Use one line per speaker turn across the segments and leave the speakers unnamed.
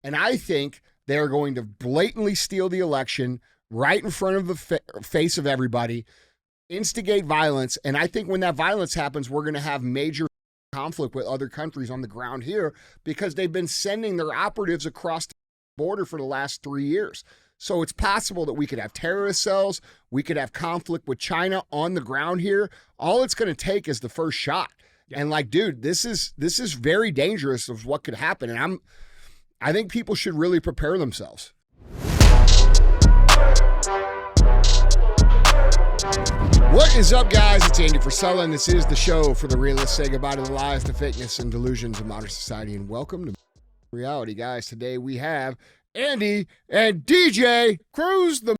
And I think they're going to blatantly steal the election right in front of the face of everybody, instigate violence. And I think when that violence happens, we're going to have major conflict with other countries on the ground here because they've been sending their operatives across the border for the last 3 years. So it's possible that we could have terrorist cells. We could have conflict with China on the ground here. All it's going to take is the first shot. Yeah. And like, dude, this is very dangerous of what could happen. And I think people should really prepare themselves. What is up, guys? It's Andy Frisella, and this is the show for the realists. Say goodbye to the lies, the fakeness, and delusions of modern society, and welcome to reality, guys. Today we have Andy and DJ cruise the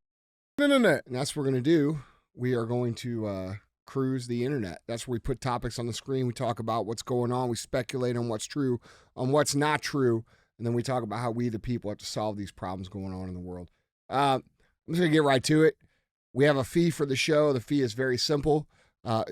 internet, and that's what we're going to do. We are going to cruise the internet. That's where we put topics on the screen. We talk about what's going on. We speculate on what's true, on what's not true, and then we talk about how we, the people, have to solve these problems going on in the world. I'm just going to get right to it. We have a fee for the show. The fee is very simple.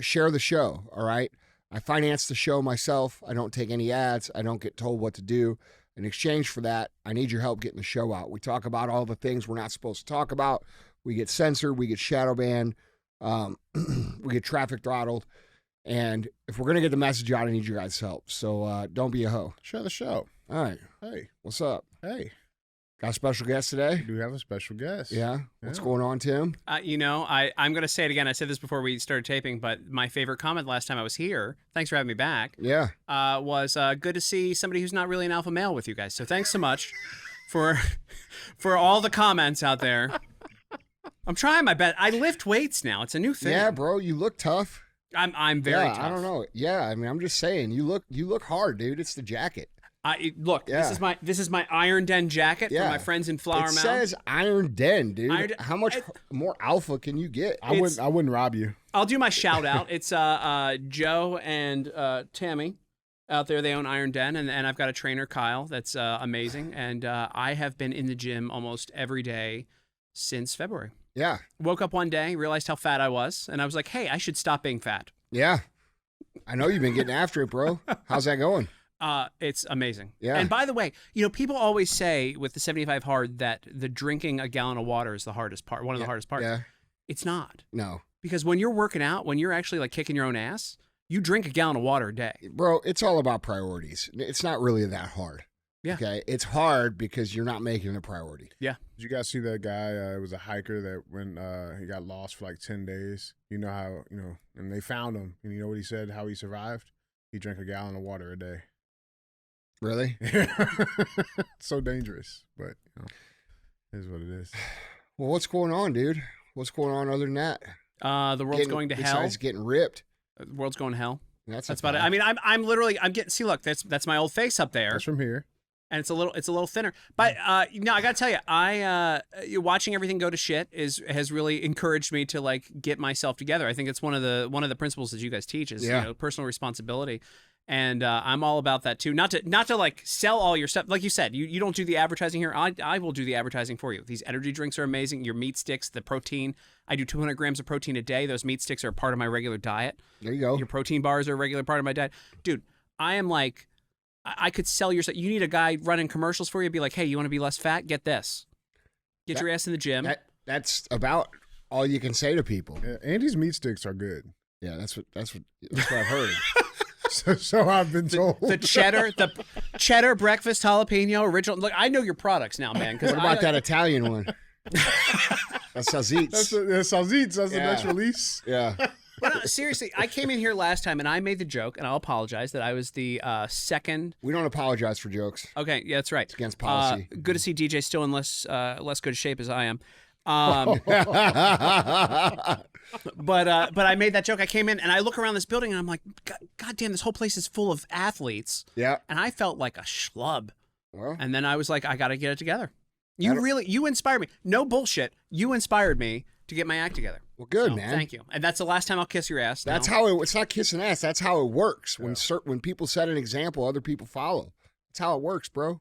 Share the show, all right? I finance the show myself. I don't take any ads. I don't get told what to do. In exchange for that, I need your help getting the show out. We talk about all the things we're not supposed to talk about. We get censored. We get shadow banned. We get traffic throttled. And if we're going to get the message out, I need your guys' help. So don't be a hoe.
Share the show.
All right.
Hey.
What's up?
Hey.
Got a special guest today?
We do have a special guest.
Yeah? What's going on, Tim?
I'm going to say it again. I said this before we started taping, but my favorite comment last time I was here, thanks for having me back, was good to see somebody who's not really an alpha male with you guys. So thanks so much for all the comments out there. I'm trying my best. I lift weights now. It's a new thing.
Yeah, bro. You look tough.
I'm very tough.
I don't know. Yeah, I mean, I'm just saying. You look hard, dude. It's the jacket.
This is my Iron Den jacket from my friends in Flower Mound.
It says Iron Den, dude. How much more alpha can you get?
I wouldn't rob you.
I'll do my shout out. It's Joe and Tammy out there. They own Iron Den, and I've got a trainer, Kyle, that's amazing. And I have been in the gym almost every day since February.
Yeah.
Woke up one day, realized how fat I was, and I was like, hey, I should stop being fat.
Yeah. I know you've been getting after it, bro. How's that going?
It's amazing.
Yeah.
And by the way, people always say with the 75 hard that the drinking a gallon of water is the hardest part, one of the hardest parts.
Yeah.
It's not.
No.
Because when you're working out, when you're actually like kicking your own ass, you drink a gallon of water a day.
Bro, it's all about priorities. It's not really that hard.
Yeah.
Okay. It's hard because you're not making it a priority.
Yeah.
Did you guys see that guy? It was a hiker that when he got lost for like 10 days. You know how, and they found him. And you know what he said, how he survived? He drank a gallon of water a day.
Really?
So dangerous, but it is what it is.
Well, what's going on, dude? What's going on other than that?
The world's going to hell.
Besides getting ripped.
The world's going to hell.
That's
about it. I mean, I'm literally getting. See, look, that's my old face up there.
That's from here.
And it's a little thinner. But I gotta tell you, watching everything go to shit has really encouraged me to like get myself together. I think it's one of the principles that you guys teach is personal responsibility. And I'm all about that too. Not to like sell all your stuff. Like you said, you don't do the advertising here. I will do the advertising for you. These energy drinks are amazing. Your meat sticks, the protein. I do 200 grams of protein a day. Those meat sticks are a part of my regular diet.
There you go.
Your protein bars are a regular part of my diet. Dude, I am like, I could sell your stuff. You need a guy running commercials for you. Be like, hey, you want to be less fat? Get this. Get your ass in the gym.
That's about all you can say to people.
Yeah, Andy's meat sticks are good.
Yeah, that's what I've heard.
So I've been told.
The cheddar breakfast jalapeno original. Look, I know your products now, man.
What about that Italian one? That's Salzitz.
That's Salzitz. That's the next release.
Yeah.
But no, seriously, I came in here last time and I made the joke, and I'll apologize that I was the second.
We don't apologize for jokes.
Okay, yeah, that's right.
It's against policy.
Good to see DJ still in less good shape as I am. But I made that joke. I came in and I look around this building and I'm like, God damn, this whole place is full of athletes.
Yeah.
And I felt like a schlub.
Well,
and then I was like, I got to get it together. You inspired me. No bullshit. You inspired me to get my act together.
Well, good, man.
Thank you. And that's the last time I'll kiss your ass.
That's how it's not kissing ass. That's how it works. When people set an example, other people follow. That's how it works, bro.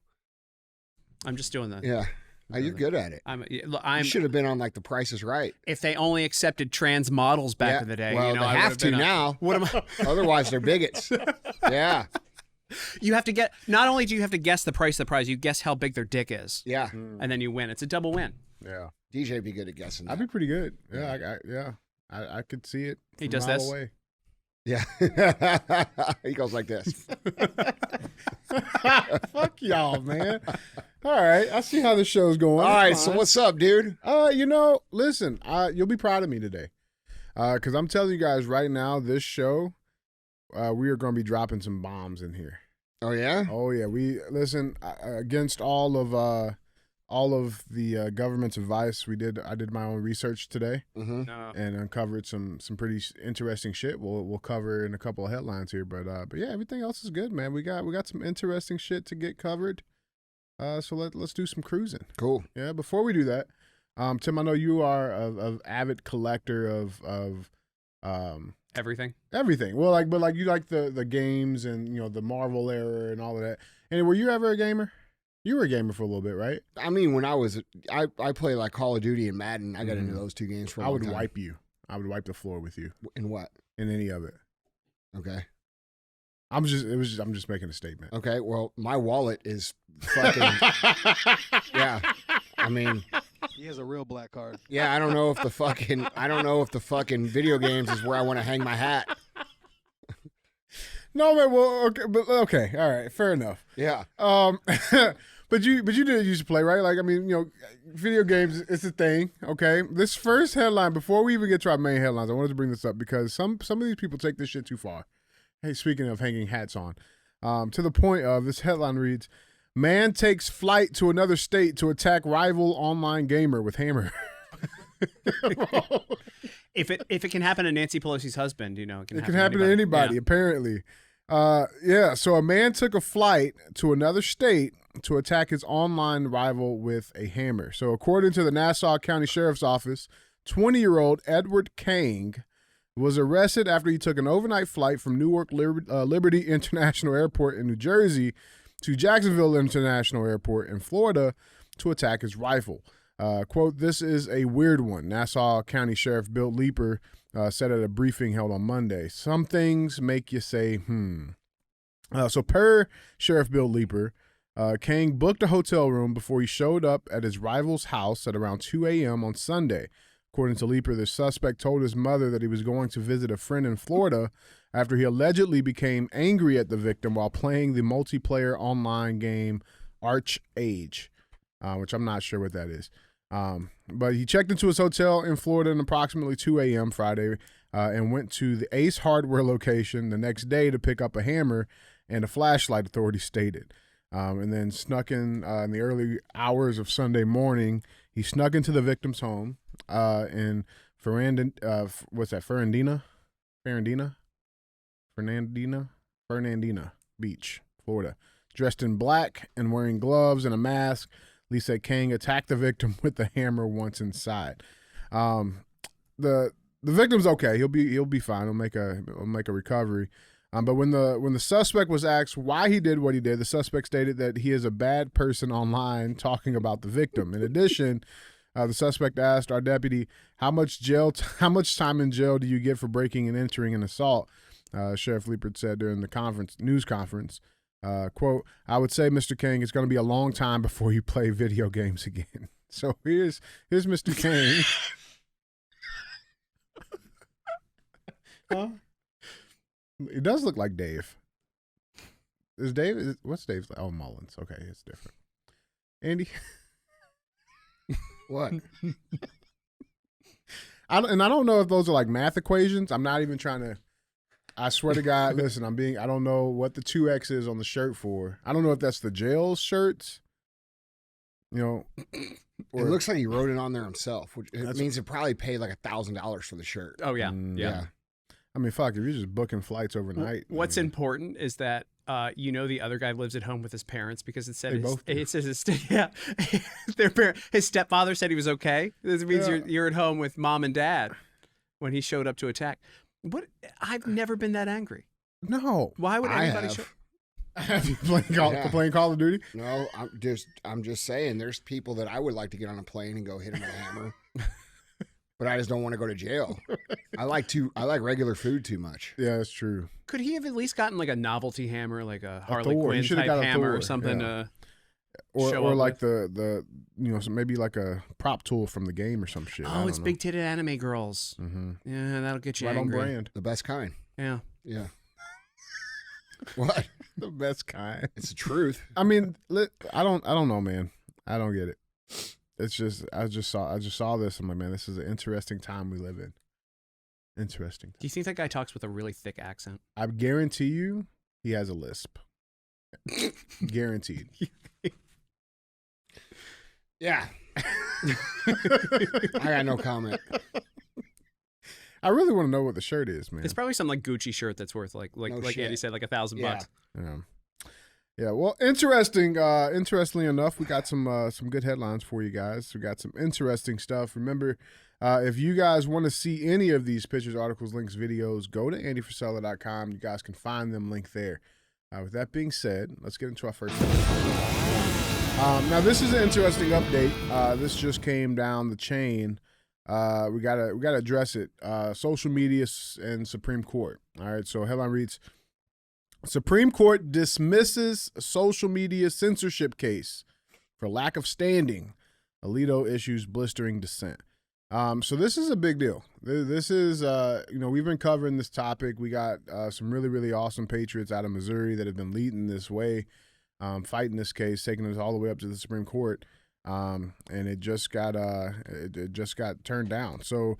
I'm just doing that.
Yeah. You're good at it. You should have been on like The Price is Right.
If they only accepted trans models back in the day.
Well, they have to now. Otherwise, they're bigots. Yeah.
You have to get. Not only do you have to guess the price of the prize, you guess how big their dick is,
Yeah.
and then you win. It's a double win.
Yeah.
DJ be good at guessing that.
I'd be pretty good. Yeah. I could see it.
He
from
does
a mile
this.
Away.
Yeah. He goes like this.
Fuck y'all, man. All right. I see how the show's going.
All right,
It's
so
fine.
what's up, dude?
Listen, you'll be proud of me today. Because I'm telling you guys right now, this show, we are going to be dropping some bombs in here.
Oh, yeah?
Oh yeah, we listen against all of the government's advice. I did my own research today
Mm-hmm.
No.
and uncovered some pretty interesting shit. We'll cover in a couple of headlines here, but yeah, everything else is good, man. We got some interesting shit to get covered. So let's do some cruising.
Cool.
Yeah. Before we do that, Tim, I know you are a avid collector of
Everything.
everything. Well, but you like the games and the Marvel era and all of that. And were you ever a gamer? You were a gamer for a little bit, right?
I mean, when I play like Call of Duty and Madden, I got into those two games for a
I
long
would
time.
wipe you. I would wipe the floor with you
In what?
in any of it.
Okay.
I'm just making a statement.
Okay, well, my wallet is fucking... Yeah. I mean...
He has a real black card.
Yeah, I don't know if the fucking video games is where I want to hang my hat.
No, man. Well, okay, all right, fair enough.
Yeah.
But you did used to play, right? Like, I mean, video games, it's a thing. Okay, this first headline, before we even get to our main headlines, I wanted to bring this up because some of these people take this shit too far. Hey, speaking of hanging hats on, to the point of this headline reads: "Man takes flight to another state to attack rival online gamer with hammer."
If it can happen to Nancy Pelosi's husband, it
It can happen to anybody,
Yeah.
apparently. Yeah, so a man took a flight to another state to attack his online rival with a hammer. So according to the Nassau County Sheriff's Office, 20-year-old Edward Kang was arrested after he took an overnight flight from Newark Liberty International Airport in New Jersey to Jacksonville International Airport in Florida to attack his rifle. Quote, "This is a weird one," Nassau County Sheriff Bill Leeper said at a briefing held on Monday. "Some things make you say, So per Sheriff Bill Leeper, Kang booked a hotel room before he showed up at his rival's house at around 2 a.m. on Sunday. According to Leeper, the suspect told his mother that he was going to visit a friend in Florida after he allegedly became angry at the victim while playing the multiplayer online game Arch Age, which I'm not sure what that is. But he checked into his hotel in Florida at approximately 2 a.m. Friday and went to the Ace Hardware location the next day to pick up a hammer and a flashlight, authorities stated. And then snuck in the early hours of Sunday morning. He snuck into the victim's home in Fernandina Beach, Florida. Dressed in black and wearing gloves and a mask, Lisa Kang attacked the victim with the hammer once inside. The victim's okay. He'll be fine. He'll make a recovery. But when the suspect was asked why he did what he did, the suspect stated that he is a bad person online talking about the victim. In addition, the suspect asked our deputy, how much time in jail do you get for breaking and entering an assault? Sheriff Liepert said during the news conference, quote, "I would say, Mr. Kang, it's going to be a long time before you play video games again." So here's Mr. Kang. Huh? It does look like Dave. What's Dave's? Oh, Mullins. Okay, it's different. Andy.
What?
I don't know if those are like math equations. I'm not even trying to. I swear to God, listen. I don't know what the 2X is on the shirt for. I don't know if that's the jail shirts. Or
It looks like he wrote it on there himself, which means he probably paid like $1,000 for the shirt.
Oh yeah,
yeah. I mean, fuck, if you're just booking flights overnight.
What's important is that the other guy lives at home with his parents because it said his stepfather said he was okay. This means you're at home with mom and dad when he showed up to attack. I've never been that angry.
No.
Why would anybody
Have you playing Call of Duty?
No, I'm just saying there's people that I would like to get on a plane and go hit them with a hammer. but I just don't want to go to jail. I like regular food too much.
Yeah, that's true.
Could he have at least gotten like a novelty hammer, like a Harley
Thor. He
Quinn
should've
type
got a
hammer
Thor,
or something?
yeah.
Show
Or
up
like
with?
the maybe like a prop tool from the game or some shit.
Oh, it's big titted anime girls.
Mm-hmm.
Yeah, that'll get you
Right
angry.
on brand.
The best kind.
Yeah.
Yeah. What?
The best kind.
It's the truth.
I mean, I don't know, man. I don't get it. It's just I just saw this. I'm like, man, this is an interesting time we live in. Interesting.
Do you think that guy talks with a really thick accent?
I guarantee you, he has a lisp. Guaranteed.
Yeah. I got no comment.
I really want to know what the shirt is, man.
It's probably some like Gucci shirt that's worth like
No
Andy
shit.
said, like $1,000
Yeah.
bucks.
Yeah. Well, interestingly enough, we got some good headlines for you guys. We got some interesting stuff. Remember, if you guys want to see any of these pictures, articles, links, videos, go to andyfrisella.com. You guys can find them linked there. With that being said, let's get into our first now, this is an interesting update. This just came down the chain. We gotta address it. Social media and Supreme Court. All right. So headline reads: Supreme Court dismisses social media censorship case for lack of standing. Alito issues blistering dissent. So this is a big deal. This is, we've been covering this topic. We got some really, really awesome patriots out of Missouri that have been leading this way, fighting this case, taking us all the way up to the Supreme Court. And it just got turned down. So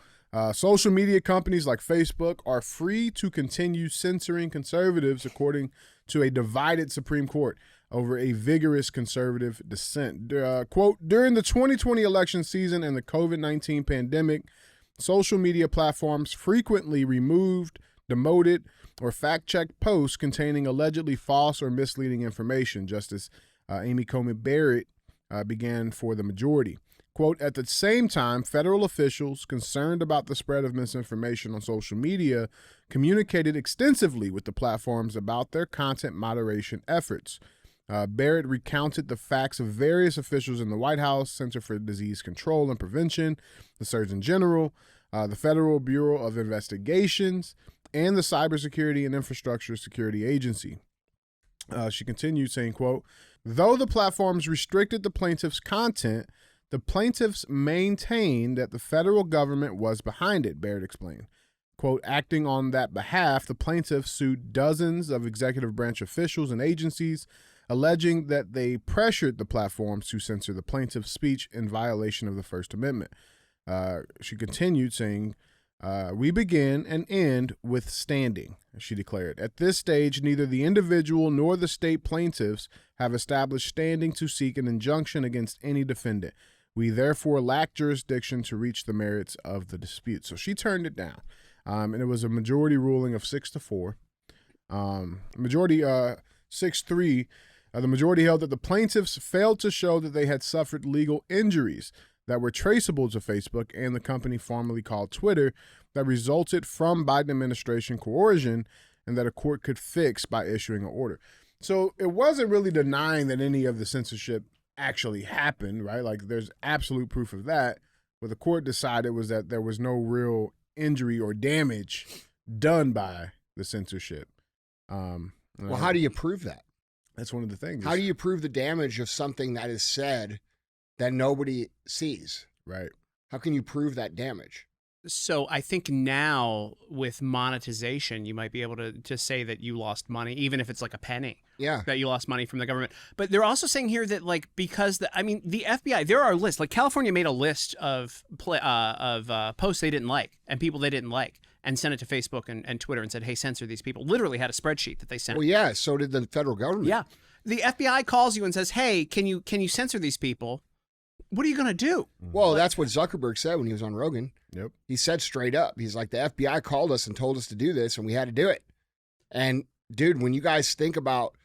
social media companies like Facebook are free to continue censoring conservatives, according to a divided Supreme Court over a vigorous conservative dissent. Quote, during the 2020 election season and the COVID-19 pandemic, social media platforms frequently removed, demoted, or fact-checked posts containing allegedly false or misleading information, Justice Amy Coney Barrett began for the majority. Quote, at the same time, federal officials concerned about the spread of misinformation on social media communicated extensively with the platforms about their content moderation efforts. Barrett recounted the facts of various officials in the White House, Center for Disease Control and Prevention, the Surgeon General, the Federal Bureau of Investigations, and the Cybersecurity and Infrastructure Security Agency. She continued saying, quote, though the platforms restricted the plaintiff's content, the plaintiffs maintained that the federal government was behind it, Barrett explained. Quote, acting on that behalf, the plaintiffs sued dozens of executive branch officials and agencies, alleging that they pressured the platforms to censor the plaintiff's speech in violation of the First Amendment. She continued saying, we begin and end with standing, she declared. At this stage, neither the individual nor the state plaintiffs have established standing to seek an injunction against any defendant. We therefore lack jurisdiction to reach the merits of the dispute. So she turned it down. And it was a majority ruling of 6-4. Majority 6-3. The majority held that the plaintiffs failed to show that they had suffered legal injuries that were traceable to Facebook and the company formerly called Twitter that resulted from Biden administration coercion and that a court could fix by issuing an order. So it wasn't really denying that any of the censorship actually happened, right? Like there's absolute proof of that. What the court decided was that there was no real injury or damage done by the censorship.
Well, how do you prove that?
That's one of the things.
How do you prove the damage of something that is said that nobody sees?
Right.
How can you prove that damage?
So I think now with monetization, you might be able to say that you lost money, even if it's like a penny.
Yeah.
That you lost money from the government. But they're also saying here that like because the FBI, there are lists. Like California made a list of posts they didn't like and people they didn't like and sent it to Facebook and Twitter and said, hey, censor these people. Literally had a spreadsheet that they sent.
Well, yeah. So did the federal government.
Yeah. The FBI calls you and says, hey, can you censor these people? What are you going to do?
Well, that's what Zuckerberg said when he was on Rogan.
Yep.
He said straight up, he's like, the FBI called us and told us to do this, and we had to do it. And dude, when you guys think about,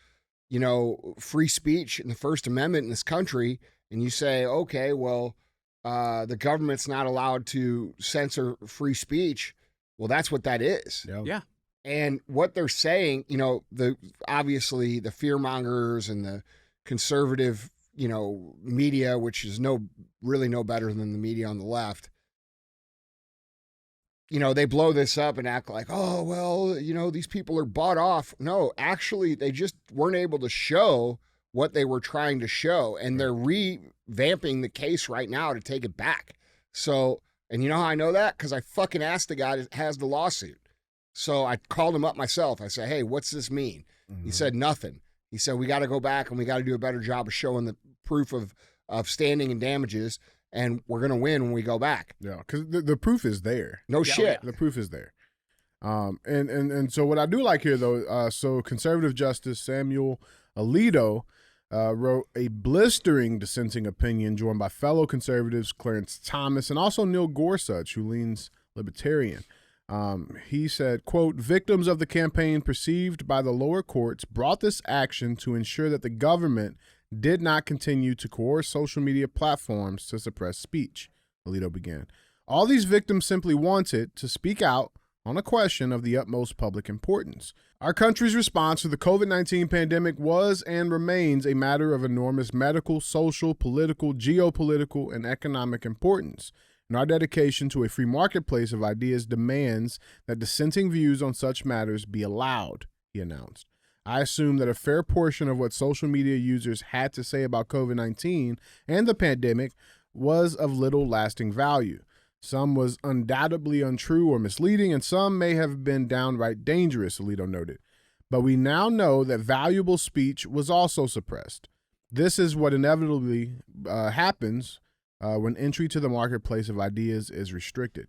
free speech and the First Amendment in this country, and you say, okay, well, the government's not allowed to censor free speech. Well, that's what that is.
Yep.
Yeah.
And what they're saying, obviously the fearmongers and the conservative, media, which is really no better than the media on the left. they blow this up and act like, oh, well, these people are bought off. No, actually, they just weren't able to show what they were trying to show. And they're revamping the case right now to take it back. So, and you know how I know that? Because I fucking asked the guy that has the lawsuit. So I called him up myself. I said, hey, what's this mean? He said, nothing. He said, we got to go back and we got to do a better job of showing the proof of standing and damages. And we're going to win when we go back.
Yeah, because the proof is there.
No shit.
The proof is there. And so what I do like here, though, so conservative Justice Samuel Alito wrote a blistering dissenting opinion joined by fellow conservatives Clarence Thomas and also Neil Gorsuch, who leans libertarian. He said, quote, victims of the campaign perceived by the lower courts brought this action to ensure that the government did not continue to coerce social media platforms to suppress speech, Alito began. All these victims simply wanted to speak out on a question of the utmost public importance. Our country's response to the COVID-19 pandemic was and remains a matter of enormous medical, social, political, geopolitical, and economic importance. And our dedication to a free marketplace of ideas demands that dissenting views on such matters be allowed, he announced. I assume that a fair portion of what social media users had to say about COVID-19 and the pandemic was of little lasting value. Some was undoubtedly untrue or misleading, and some may have been downright dangerous, Alito noted. But we now know that valuable speech was also suppressed. This is what inevitably happens when entry to the marketplace of ideas is restricted.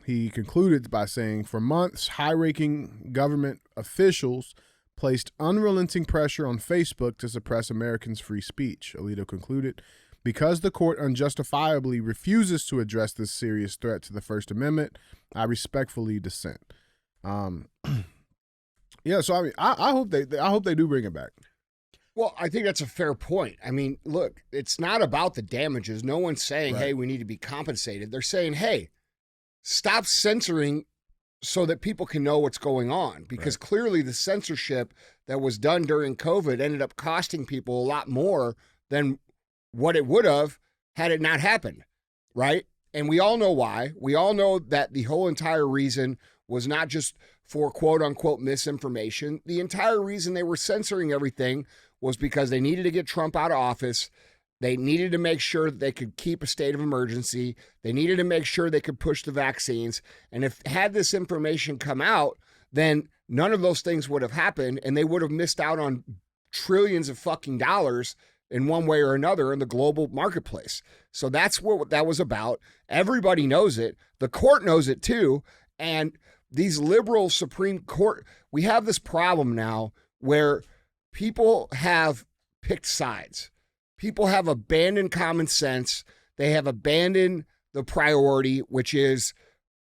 He concluded by saying, for months, high-ranking government officials placed unrelenting pressure on Facebook to suppress Americans' free speech, Alito concluded. Because the court unjustifiably refuses to address this serious threat to the First Amendment, I respectfully dissent. Yeah, so I mean, I hope they do bring it back.
Well, I think that's a fair point. I mean, look, it's not about the damages. No one's saying, hey, we need to be compensated. They're saying, hey, stop censoring so that people can know what's going on. Because clearly the censorship that was done during COVID ended up costing people a lot more than what it would have had it not happened, right? And we all know why. We all know that the whole entire reason was not just for quote-unquote misinformation. The entire reason they were censoring everything was because they needed to get Trump out of office. They needed to make sure that they could keep a state of emergency. They needed to make sure they could push the vaccines. And if had this information come out, then none of those things would have happened, and they would have missed out on trillions of fucking dollars in one way or another in the global marketplace. So that's what that was about. Everybody knows it. The court knows it too. And these liberal Supreme Court, we have this problem now where people have picked sides. People have abandoned common sense. They have abandoned the priority, which is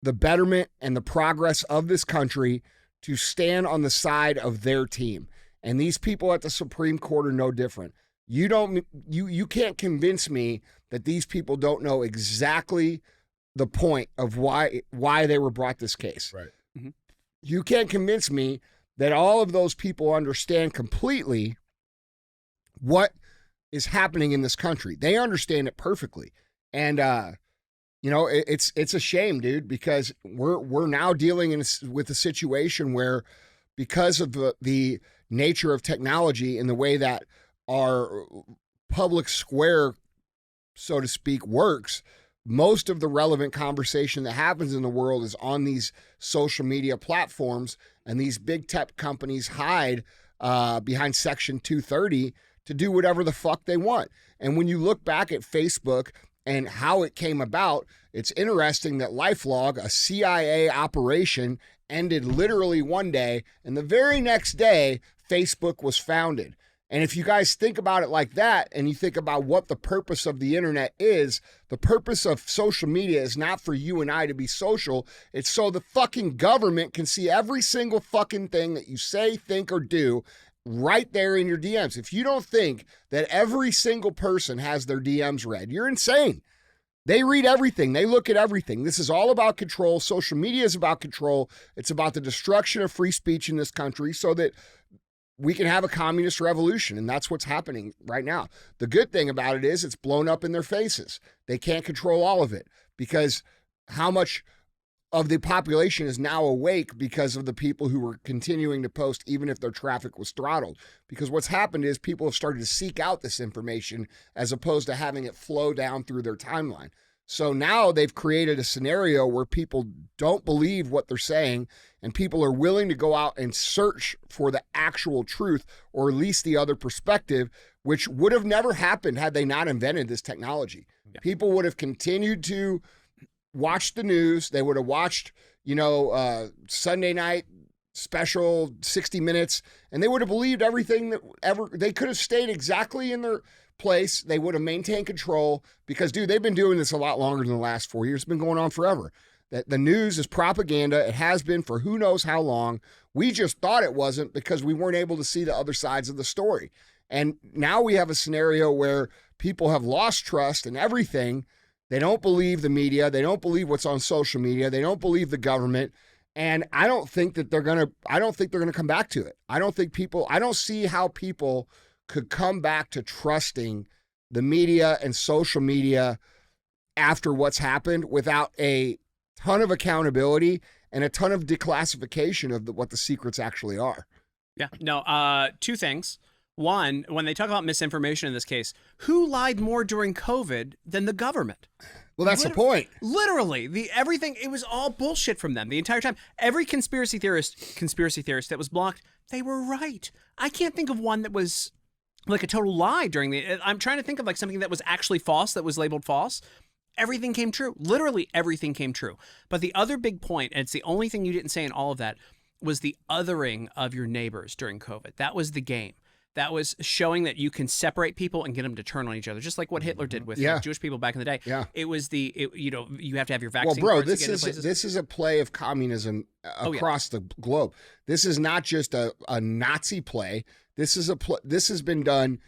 the betterment and the progress of this country, to stand on the side of their team. And these people at the Supreme Court are no different. You can't convince me that these people don't know exactly the point of why they were brought this case.
Right.
Mm-hmm.
You can't convince me that all of those people understand completely what is happening in this country. They understand it perfectly. And it's a shame, dude, because we're now dealing with a situation where, because of the nature of technology and the way that our public square, so to speak, works, most of the relevant conversation that happens in the world is on these social media platforms, and these big tech companies hide behind Section 230 to do whatever the fuck they want. And when you look back at Facebook and how it came about, it's interesting that LifeLog, a CIA operation, ended literally one day, and the very next day, Facebook was founded. And if you guys think about it like that, and you think about what the purpose of the internet is, the purpose of social media is not for you and I to be social. It's so the fucking government can see every single fucking thing that you say, think, or do right there in your DMs. If you don't think that every single person has their DMs read, you're insane. They read everything. They look at everything. This is all about control. Social media is about control. It's about the destruction of free speech in this country so that we can have a communist revolution, and that's what's happening right now. The good thing about it is it's blown up in their faces. They can't control all of it because how much of the population is now awake because of the people who were continuing to post, even if their traffic was throttled. Because what's happened is people have started to seek out this information as opposed to having it flow down through their timeline. So now they've created a scenario where people don't believe what they're saying, and people are willing to go out and search for the actual truth, or at least the other perspective, which would have never happened had they not invented this technology. Yeah. People would have continued to watch the news. They would have watched, Sunday night special 60 Minutes, and they would have believed everything that ever. They could have stayed exactly in their place. They would have maintained control because, dude, they've been doing this a lot longer than the last 4 years. It's been going on forever. That the news is propaganda. It has been for who knows how long. We just thought it wasn't because we weren't able to see the other sides of the story. And now we have a scenario where people have lost trust in everything. They don't believe the media. They don't believe what's on social media. They don't believe the government. And I don't think they're gonna come back to it. I don't see how people could come back to trusting the media and social media after what's happened without a ton of accountability and a ton of declassification of what the secrets actually are.
Yeah. No, two things. One, when they talk about misinformation in this case, who lied more during COVID than the government?
Well, that's the point.
Literally, everything, it was all bullshit from them the entire time. Every conspiracy theorist that was blocked, they were right. I can't think of one that was like a total lie I'm trying to think of like something that was actually false, that was labeled false. Everything came true. Literally everything came true. But the other big point, and it's the only thing you didn't say in all of that, was the othering of your neighbors during COVID. That was the game. That was showing that you can separate people and get them to turn on each other, just like what Hitler did with Jewish people back in the day.
Yeah.
It was you have to have your vaccine.
Well, bro, this is a play of communism across the globe. This is not just a Nazi play. This has been done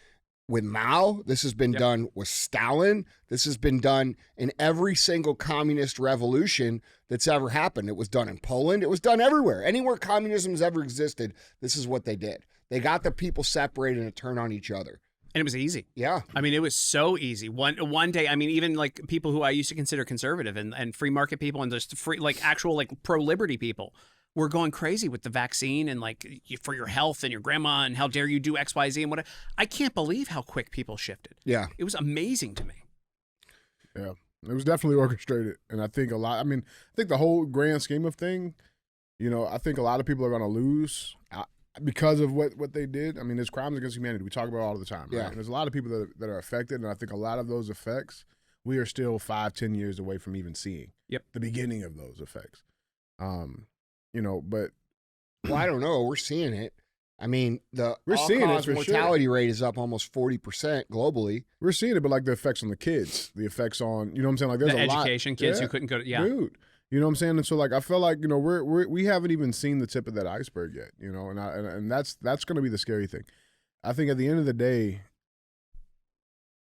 with Mao. This has been done with Stalin. This has been done in every single communist revolution that's ever happened. It was done in Poland. It was done everywhere. Anywhere communism has ever existed, this is what they did. They got the people separated and turn on each other.
And it was easy.
Yeah.
I mean, it was so easy. One day, I mean, even like people who I used to consider conservative and free market people and just free, like actual like pro-liberty people were going crazy with the vaccine and like for your health and your grandma and how dare you do X, Y, Z and whatever. I can't believe how quick people shifted.
Yeah.
It was amazing to me.
Yeah. It was definitely orchestrated. And I think the whole grand scheme of thing, I think a lot of people are going to lose because of what they did. I mean, there's crimes against humanity. We talk about it all the time, right?
Yeah.
And there's a lot of people that are affected, and I think a lot of those effects, we are still 5-10 years away from even seeing the beginning of those effects. But
well, I don't know. We're seeing it. I mean,
we're seeing it for
mortality rate is up almost 40% globally.
We're seeing it, but like the effects on the kids, the effects on, you know what I'm saying? Like there's
the
a lot.
Education, kids who couldn't go to,
Dude. You know what I'm saying? And so, like, I feel like, we haven't even seen the tip of that iceberg yet, and that's going to be the scary thing. I think at the end of the day,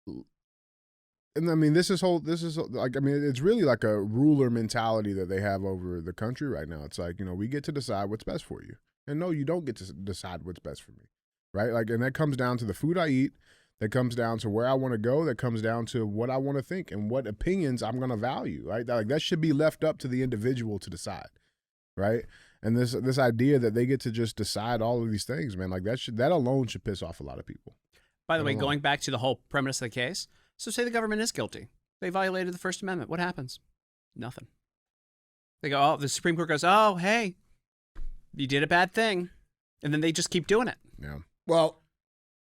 and I mean, it's really like a ruler mentality that they have over the country right now. It's like, we get to decide what's best for you. And no, you don't get to decide what's best for me, right? Like, and that comes down to the food I eat. That comes down to where I want to go. That comes down to what I want to think and what opinions I'm going to value, right? That should be left up to the individual to decide, right? And this idea that they get to just decide all of these things, man, like that alone should piss off a lot of people.
By the way, going back to the whole premise of the case, so say the government is guilty. They violated the First Amendment. What happens? Nothing. They go, the Supreme Court goes, oh, hey, you did a bad thing. And then they just keep doing it.
Yeah.
Well,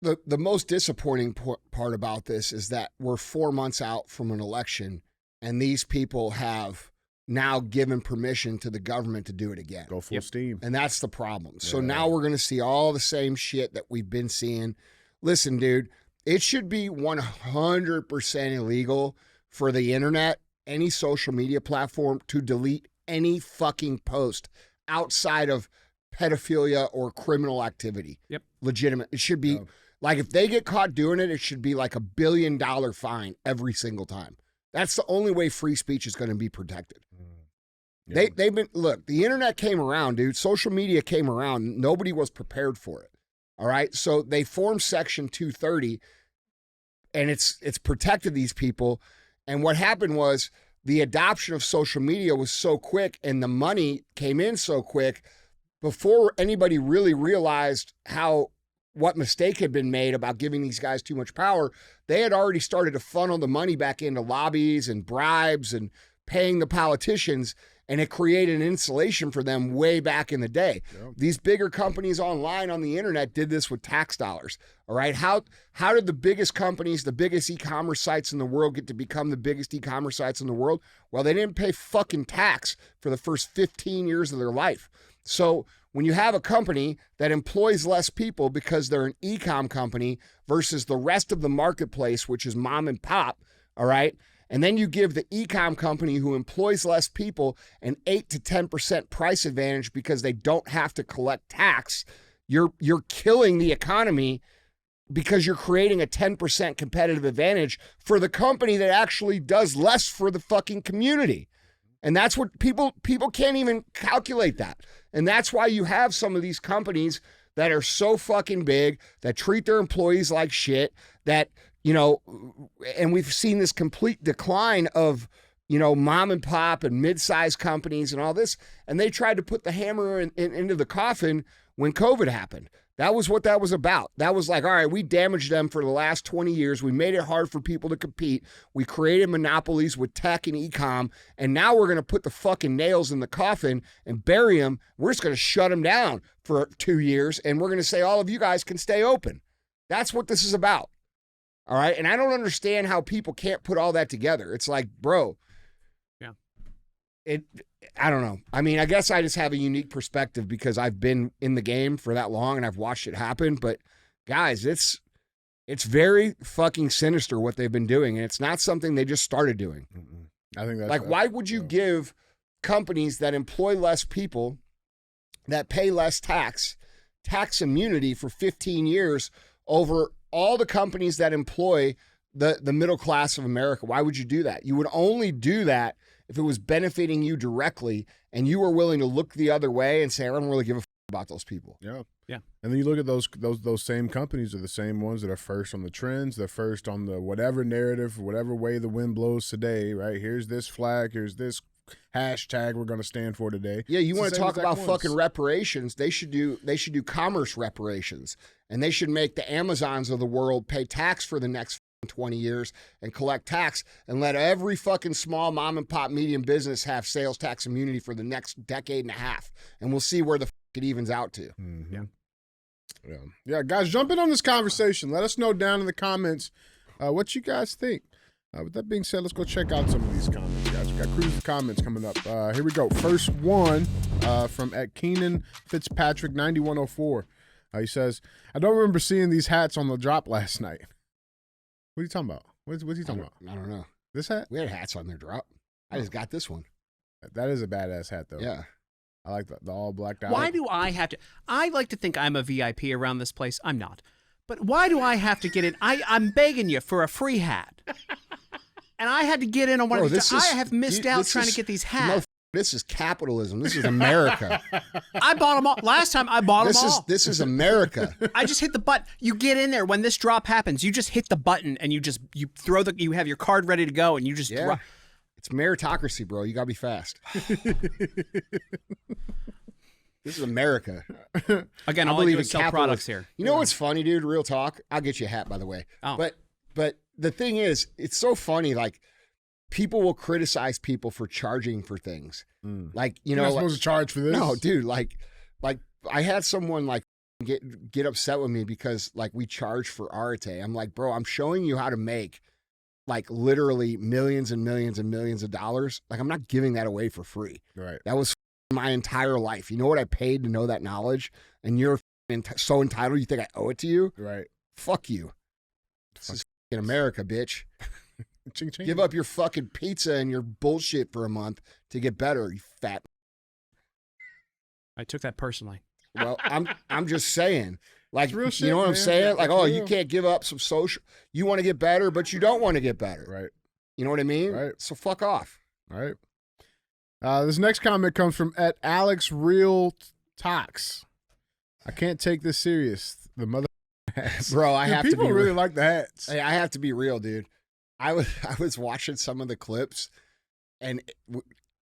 the most disappointing part about this is that we're 4 months out from an election, and these people have now given permission to the government to do it again.
Go full steam.
And that's the problem. Yeah. So now we're going to see all the same shit that we've been seeing. Listen, dude, it should be 100% illegal for the internet, any social media platform, to delete any fucking post outside of pedophilia or criminal activity.
Yep.
Legitimate. It should be like, if they get caught doing it, it should be like $1 billion fine every single time. That's the only way free speech is going to be protected. Yeah. Look, the internet came around, dude. Social media came around. Nobody was prepared for it. All right. So they formed Section 230, and it's protected these people. And what happened was the adoption of social media was so quick and the money came in so quick before anybody really realized what mistake had been made about giving these guys too much power. They had already started to funnel the money back into lobbies and bribes and paying the politicians, and it created an insulation for them way back in the day. Yep. These bigger companies online on the internet did this with tax dollars. All right. How did the biggest companies, the biggest e-commerce sites in the world get to become the biggest e-commerce sites in the world? Well, they didn't pay fucking tax for the first 15 years of their life. So when you have a company that employs less people because they're an e-com company versus the rest of the marketplace, which is mom and pop, all right, and then you give the e-com company who employs less people an 8 to 10% price advantage because they don't have to collect tax, you're killing the economy because you're creating a 10% competitive advantage for the company that actually does less for the fucking community. And that's what people can't even calculate that. And that's why you have some of these companies that are so fucking big, that treat their employees like shit, that, you know, and we've seen this complete decline of, you know, mom and pop and mid-sized companies and all this. And they tried to put the hammer into the coffin when COVID happened. That was what that was about. That was like, all right, we damaged them for the last 20 years. We made it hard for people to compete. We created monopolies with tech and e-com, and now we're going to put the fucking nails in the coffin and bury them. We're just going to shut them down for 2 years, and we're going to say all of you guys can stay open. That's what this is about. All right? And I don't understand how people can't put all that together. It's like, bro.
Yeah.
I don't know. I mean, I guess I just have a unique perspective because I've been in the game for that long and I've watched it happen. But guys, it's very fucking sinister what they've been doing, and it's not something they just started doing.
I think that's
like, why would you give companies that employ less people, that pay less tax immunity for 15 years over all the companies that employ the middle class of America? Why would you do that? You would only do that if it was benefiting you directly and you were willing to look the other way and say, I don't really give a about those people.
Yeah.
Yeah.
And then you look at those same companies are the same ones that are first on the trends. They're first on the whatever narrative, whatever way the wind blows today, right? Here's this flag. Here's this hashtag we're going to stand for today.
Yeah. You want to talk about fucking reparations. They should do commerce reparations, and they should make the Amazons of the world pay tax for the next 20 years and collect tax, and let every fucking small mom and pop medium business have sales tax immunity for the next decade and a half. And we'll see where the it evens out to.
Mm-hmm. Yeah. Guys, jump in on this conversation. Let us know down in the comments what you guys think. With that being said, let's go check out some of these comments, guys. We got cruise comments coming up. Here we go. First one from at Keenan Fitzpatrick 9104. He says, I don't remember seeing these hats on the drop last night. What are you talking about? What's he talking about?
I don't know.
This hat?
We had hats on their drop. I just got this one.
That is a badass hat, though.
Yeah.
I like the all blacked out.
Why do I have to? I like to think I'm a VIP around this place. I'm not. But why do I have to get in? I'm begging you for a free hat. And I had to get in on one of these. I have missed out trying to get these hats.
This is capitalism. This is America.
I bought them all. Last time I bought them all.
This is America.
I just hit the button. You get in there when this drop happens. You just hit the button and you have your card ready to go and you just drop.
It's meritocracy, bro. You got to be fast. This is America.
Again, all I do is sell products here.
You know what's funny, dude? Real talk. I'll get you a hat, by the way.
Oh.
But the thing is, it's so funny. Like, people will criticize people for charging for things. Like, you know,
you're not supposed to charge for this.
No, dude. Like I had someone like get upset with me because like we charge for Arate. I'm like, bro, I'm showing you how to make like literally millions and millions and millions of dollars. Like, I'm not giving that away for free. Right. That was my entire life. You know what I paid to know that knowledge? And you're so entitled you think I owe it to you?
Right.
Fuck you. This is in America, bitch.
Ching, ching.
Give up your fucking pizza and your bullshit for a month to get better, you fat.
I took that personally.
Well, I'm just saying. Like, you
shit,
know what I'm saying? Like,
real.
you can't give up some social. You want to get better, but you don't want to get better.
Right.
You know what I mean?
Right.
So fuck off.
All right. This next comment comes from at Alex Real Tox. I can't take this serious. The mother hats.
Bro, I have to be
people really like the hats.
Hey, I have to be real, dude. I was watching some of the clips, and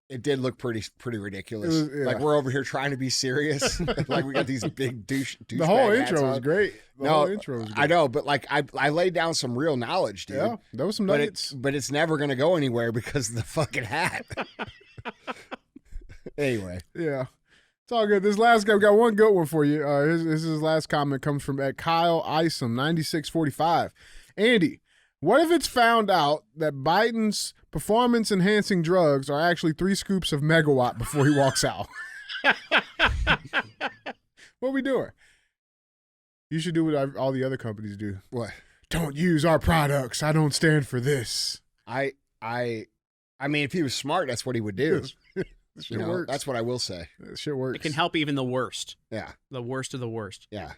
it did look pretty ridiculous. Like,
yeah.
we're over here trying to be serious. Like, we got these big douche.
The whole intro was great. The whole intro was great.
I know, but like I laid down some real knowledge, dude.
Yeah, there was some nuggets.
But it's never gonna go anywhere because of the fucking hat. Anyway,
yeah. It's all good. This last guy, we got one good one for you. His last comment comes from at Kyle Isom, 9645. Andy, what if it's found out that Biden's performance-enhancing drugs are actually 3 scoops of megawatt before he walks out? What are we doing? You should do what all the other companies do.
what?
Don't use our products. I don't stand for this.
I mean, if he was smart, that's what he would do.
This shit
You know,
works.
that's what I will say.
This shit works.
It can help even the worst.
Yeah,
The worst of the worst.
yeah.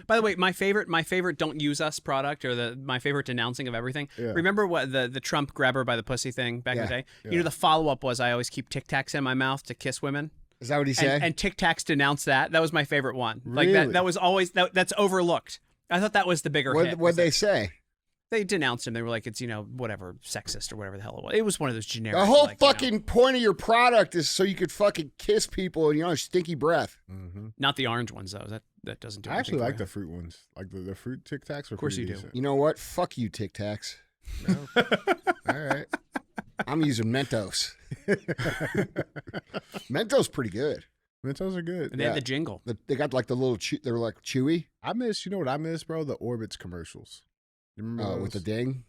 By the way, my favorite "Don't Use Us" product, or my favorite denouncing of everything.
Yeah.
Remember what the Trump grab her by the pussy thing back in the day?
Yeah.
You know, the follow up was I always keep Tic Tacs in my mouth to kiss women.
Is that what he said?
And Tic Tacs denounced that. That was my favorite one. Like
Really?
that was always that's overlooked. I thought that was the bigger hit.
What'd they say?
They denounced him. They were like, it's, whatever, sexist or whatever the hell it was. It was one of those generic.
The whole
like,
fucking point of your product is so you could fucking kiss people and, stinky breath.
Mm-hmm.
Not the orange ones, though. That doesn't do
I
anything
actually
for
like
you.
the fruit ones. Like the fruit Tic Tacs are
Of course
pretty
you do.
decent.
You know what? Fuck you, Tic Tacs.
No. All right.
I'm using Mentos. Mentos pretty good.
Mentos are good.
And they had the jingle.
They got like the little, they're like chewy
You know what I miss, bro? The Orbitz commercials. You remember
with the
those?
ding,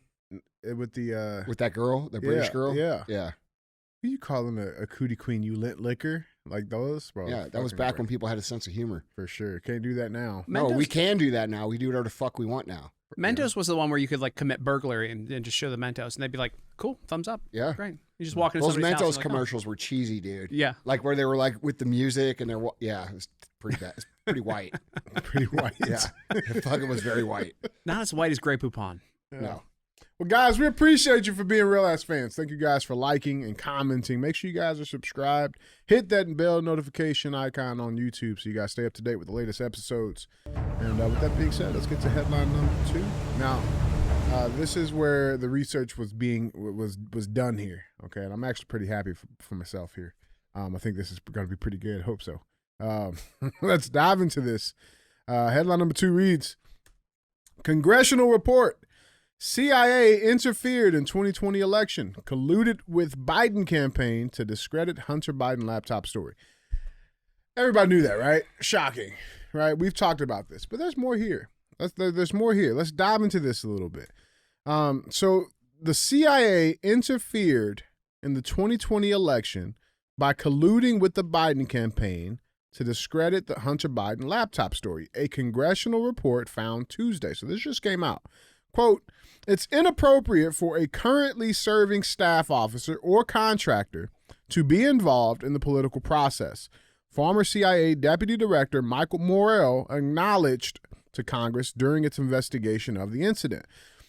With the
with that girl, the British girl.
Yeah.
Yeah.
Who you calling a cootie queen? You lit liquor? Like those? Bro,
Yeah, that was
fucking
back
great.
when people had a sense of humor.
For sure. Can't do that now.
No,
Mentos,
we can do that now. We do whatever the fuck we want now.
Mentos was the one where you could like commit burglary and just show the Mentos, and they'd be like, "Cool, thumbs up,
Yeah.
great." You just walk into
Those
somebody's
Mentos
house, and
commercials were cheesy, dude.
Yeah,
Like where they were like with the music and it was pretty bad. It's pretty white.
Pretty white.
Yeah. It fucking was very white.
not as white as Grey Poupon.
Yeah.
No.
Well, guys, we appreciate you for being real ass fans. Thank you guys for liking and commenting. Make sure you guys are subscribed. Hit that bell notification icon on YouTube so you guys stay up to date with the latest episodes. And with that being said, let's get to headline number 2. Now, this is where the research was done here. Okay, and I'm actually pretty happy for myself here. I think this is going to be pretty good. Hope so. Let's dive into this. Headline number 2 reads: Congressional report. CIA interfered in 2020 election, colluded with Biden campaign to discredit Hunter Biden laptop story. Everybody knew that, right? Shocking, right? We've talked about this, but there's more here. There's more here. Let's dive into this a little bit. So the CIA interfered in the 2020 election by colluding with the Biden campaign to discredit the Hunter Biden laptop story, a congressional report found Tuesday. So this just came out. Quote, it's inappropriate for a currently serving staff officer or contractor to be involved in the political process. Former CIA Deputy Director Michael Morrell acknowledged to Congress during its investigation of the incident.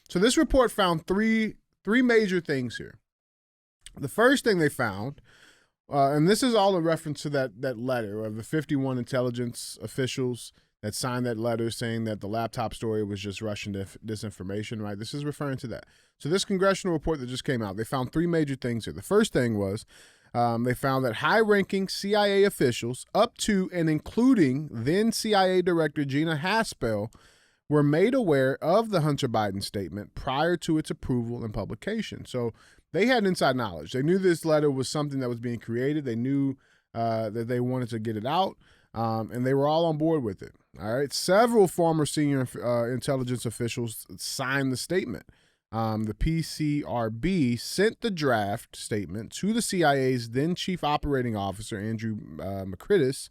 So this report found three major things here. The first thing they found, and this is all in reference to that letter of the 51 intelligence officials that signed that letter saying that the laptop story was just Russian disinformation, right? This is referring to that. So this congressional report that just came out, they found 3 major things here. The first thing was they found that high-ranking CIA officials, up to and including then CIA Director Gina Haspel, were made aware of the Hunter Biden statement prior to its approval and publication. So they had inside knowledge. They knew this letter was something that was being created. They knew that they wanted to get it out, and they were all on board with it. All right. Several former senior intelligence officials signed the statement. The PCRB sent the draft statement to the CIA's then chief operating officer, Andrew McCridis,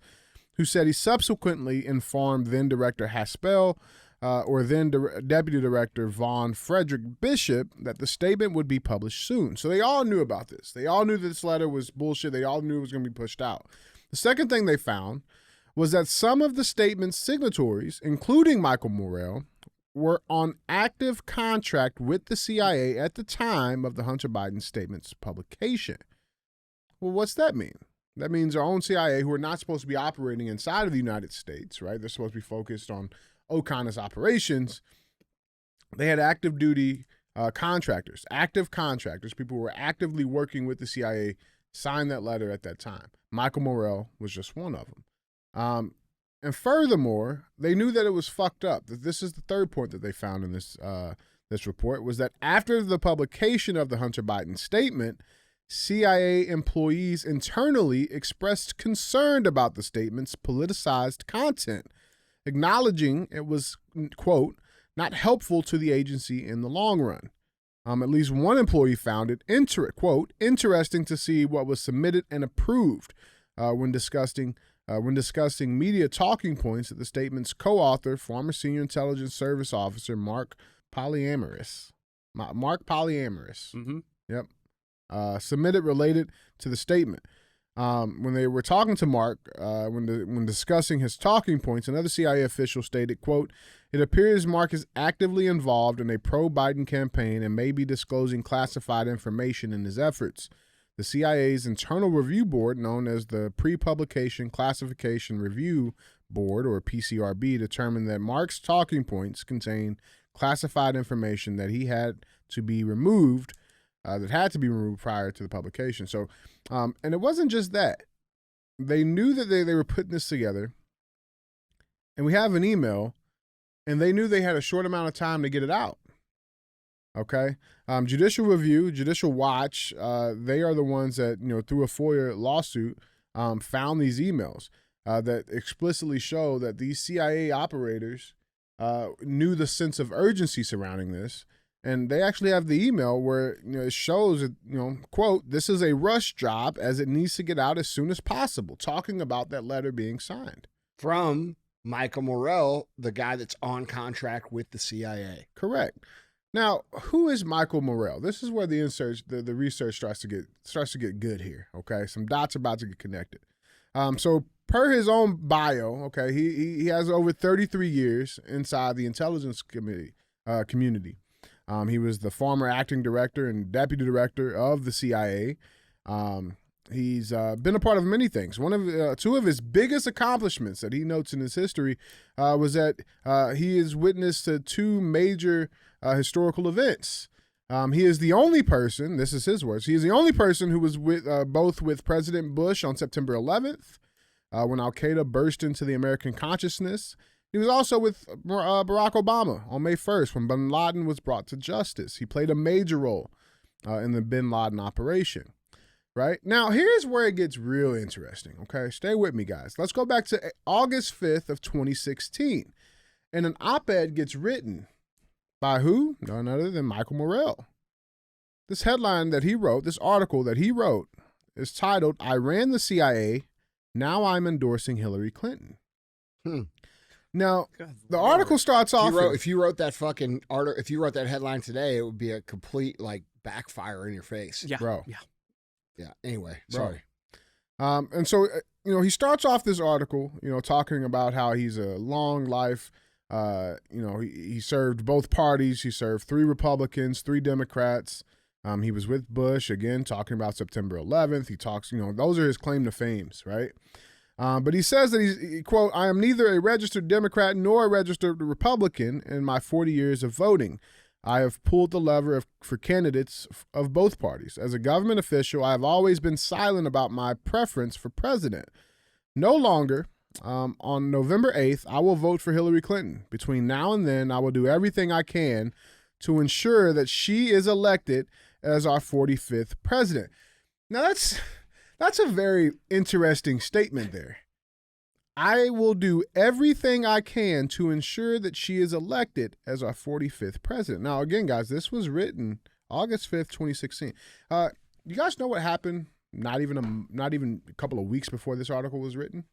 who said he subsequently informed then Director Haspel or then Deputy Director Von Frederick Bishop that the statement would be published soon. So they all knew about this. They all knew that this letter was bullshit. They all knew it was going to be pushed out. The second thing they found was that some of the statement's signatories, including Michael Morrell, were on active contract with the CIA at the time of the Hunter Biden statement's publication. Well, what's that mean? That means our own CIA, who are not supposed to be operating inside of the United States, right? They're supposed to be focused on O'Connor's operations. They had active duty contractors, active contractors, people who were actively working with the CIA, signed that letter at that time. Michael Morrell was just one of them. And furthermore, they knew that it was fucked up. That this is the third point that they found in this report, was that after the publication of the Hunter Biden statement, CIA employees internally expressed concern about the statement's politicized content, acknowledging it was, quote, not helpful to the agency in the long run. At least one employee found it, quote, interesting to see what was submitted and approved when discussing media talking points that the statement's co-author, former Senior Intelligence Service Officer Mark Polyamorous.
Mm-hmm.
Yep. Submitted related to the statement. When they were talking to Mark, when discussing his talking points, another CIA official stated, quote, it appears Mark is actively involved in a pro-Biden campaign and may be disclosing classified information in his efforts. The CIA's internal review board, known as the Pre-Publication Classification Review Board, or PCRB, determined that Mark's talking points contained classified information that had to be removed prior to the publication. So, and it wasn't just that. They knew that they were putting this together, and we have an email, and they knew they had a short amount of time to get it out. Okay? Judicial Review, Judicial Watch, they are the ones that, through a FOIA lawsuit, found these emails that explicitly show that these CIA operators knew the sense of urgency surrounding this. And they actually have the email where it shows that, quote, this is a rush job as it needs to get out as soon as possible, talking about that letter being signed.
From Michael Morrell, the guy that's on contract with the CIA.
Correct. Now, who is Michael Morrell? This is where the research starts to get good here. Okay, some dots are about to get connected. So per his own bio, okay, he has over 33 years inside the intelligence community. He was the former acting director and deputy director of the CIA. He's been a part of many things. Two of his biggest accomplishments that he notes in his history was that he has witnessed to two major historical events. He is the only person, this is his words, he is the only person who was both with President Bush on September 11th, when Al-Qaeda burst into the American consciousness. He was also with Barack Obama on May 1st when bin Laden was brought to justice. He played a major role in the bin Laden operation. Right? Now, here's where it gets real interesting, okay? Stay with me, guys. Let's go back to August 5th of 2016. And an op-ed gets written by who? None other than Michael Morrell. This headline that he wrote, this article that he wrote, is titled, I Ran the CIA, Now I'm Endorsing Hillary Clinton. Now, the article starts off...
If you wrote that fucking article, if you wrote that headline today, it would be a complete, backfire in your face.
Yeah.
Bro.
Yeah.
Yeah. Anyway, sorry.
And so, he starts off this article, talking about how he's a long life. He served both parties. He served 3 Republicans, 3 Democrats. He was with Bush, again, talking about September 11th. He talks, those are his claim to fames, right? But he says that he's, quote, I am neither a registered Democrat nor a registered Republican in my 40 years of voting. I have pulled the lever for candidates of both parties. As a government official, I have always been silent about my preference for president. No longer, on November 8th, I will vote for Hillary Clinton. Between now and then, I will do everything I can to ensure that she is elected as our 45th president. Now, that's a very interesting statement there. I will do everything I can to ensure that she is elected as our 45th president. Now, again, guys, this was written August 5th, 2016. You guys know what happened not even a couple of weeks before this article was written?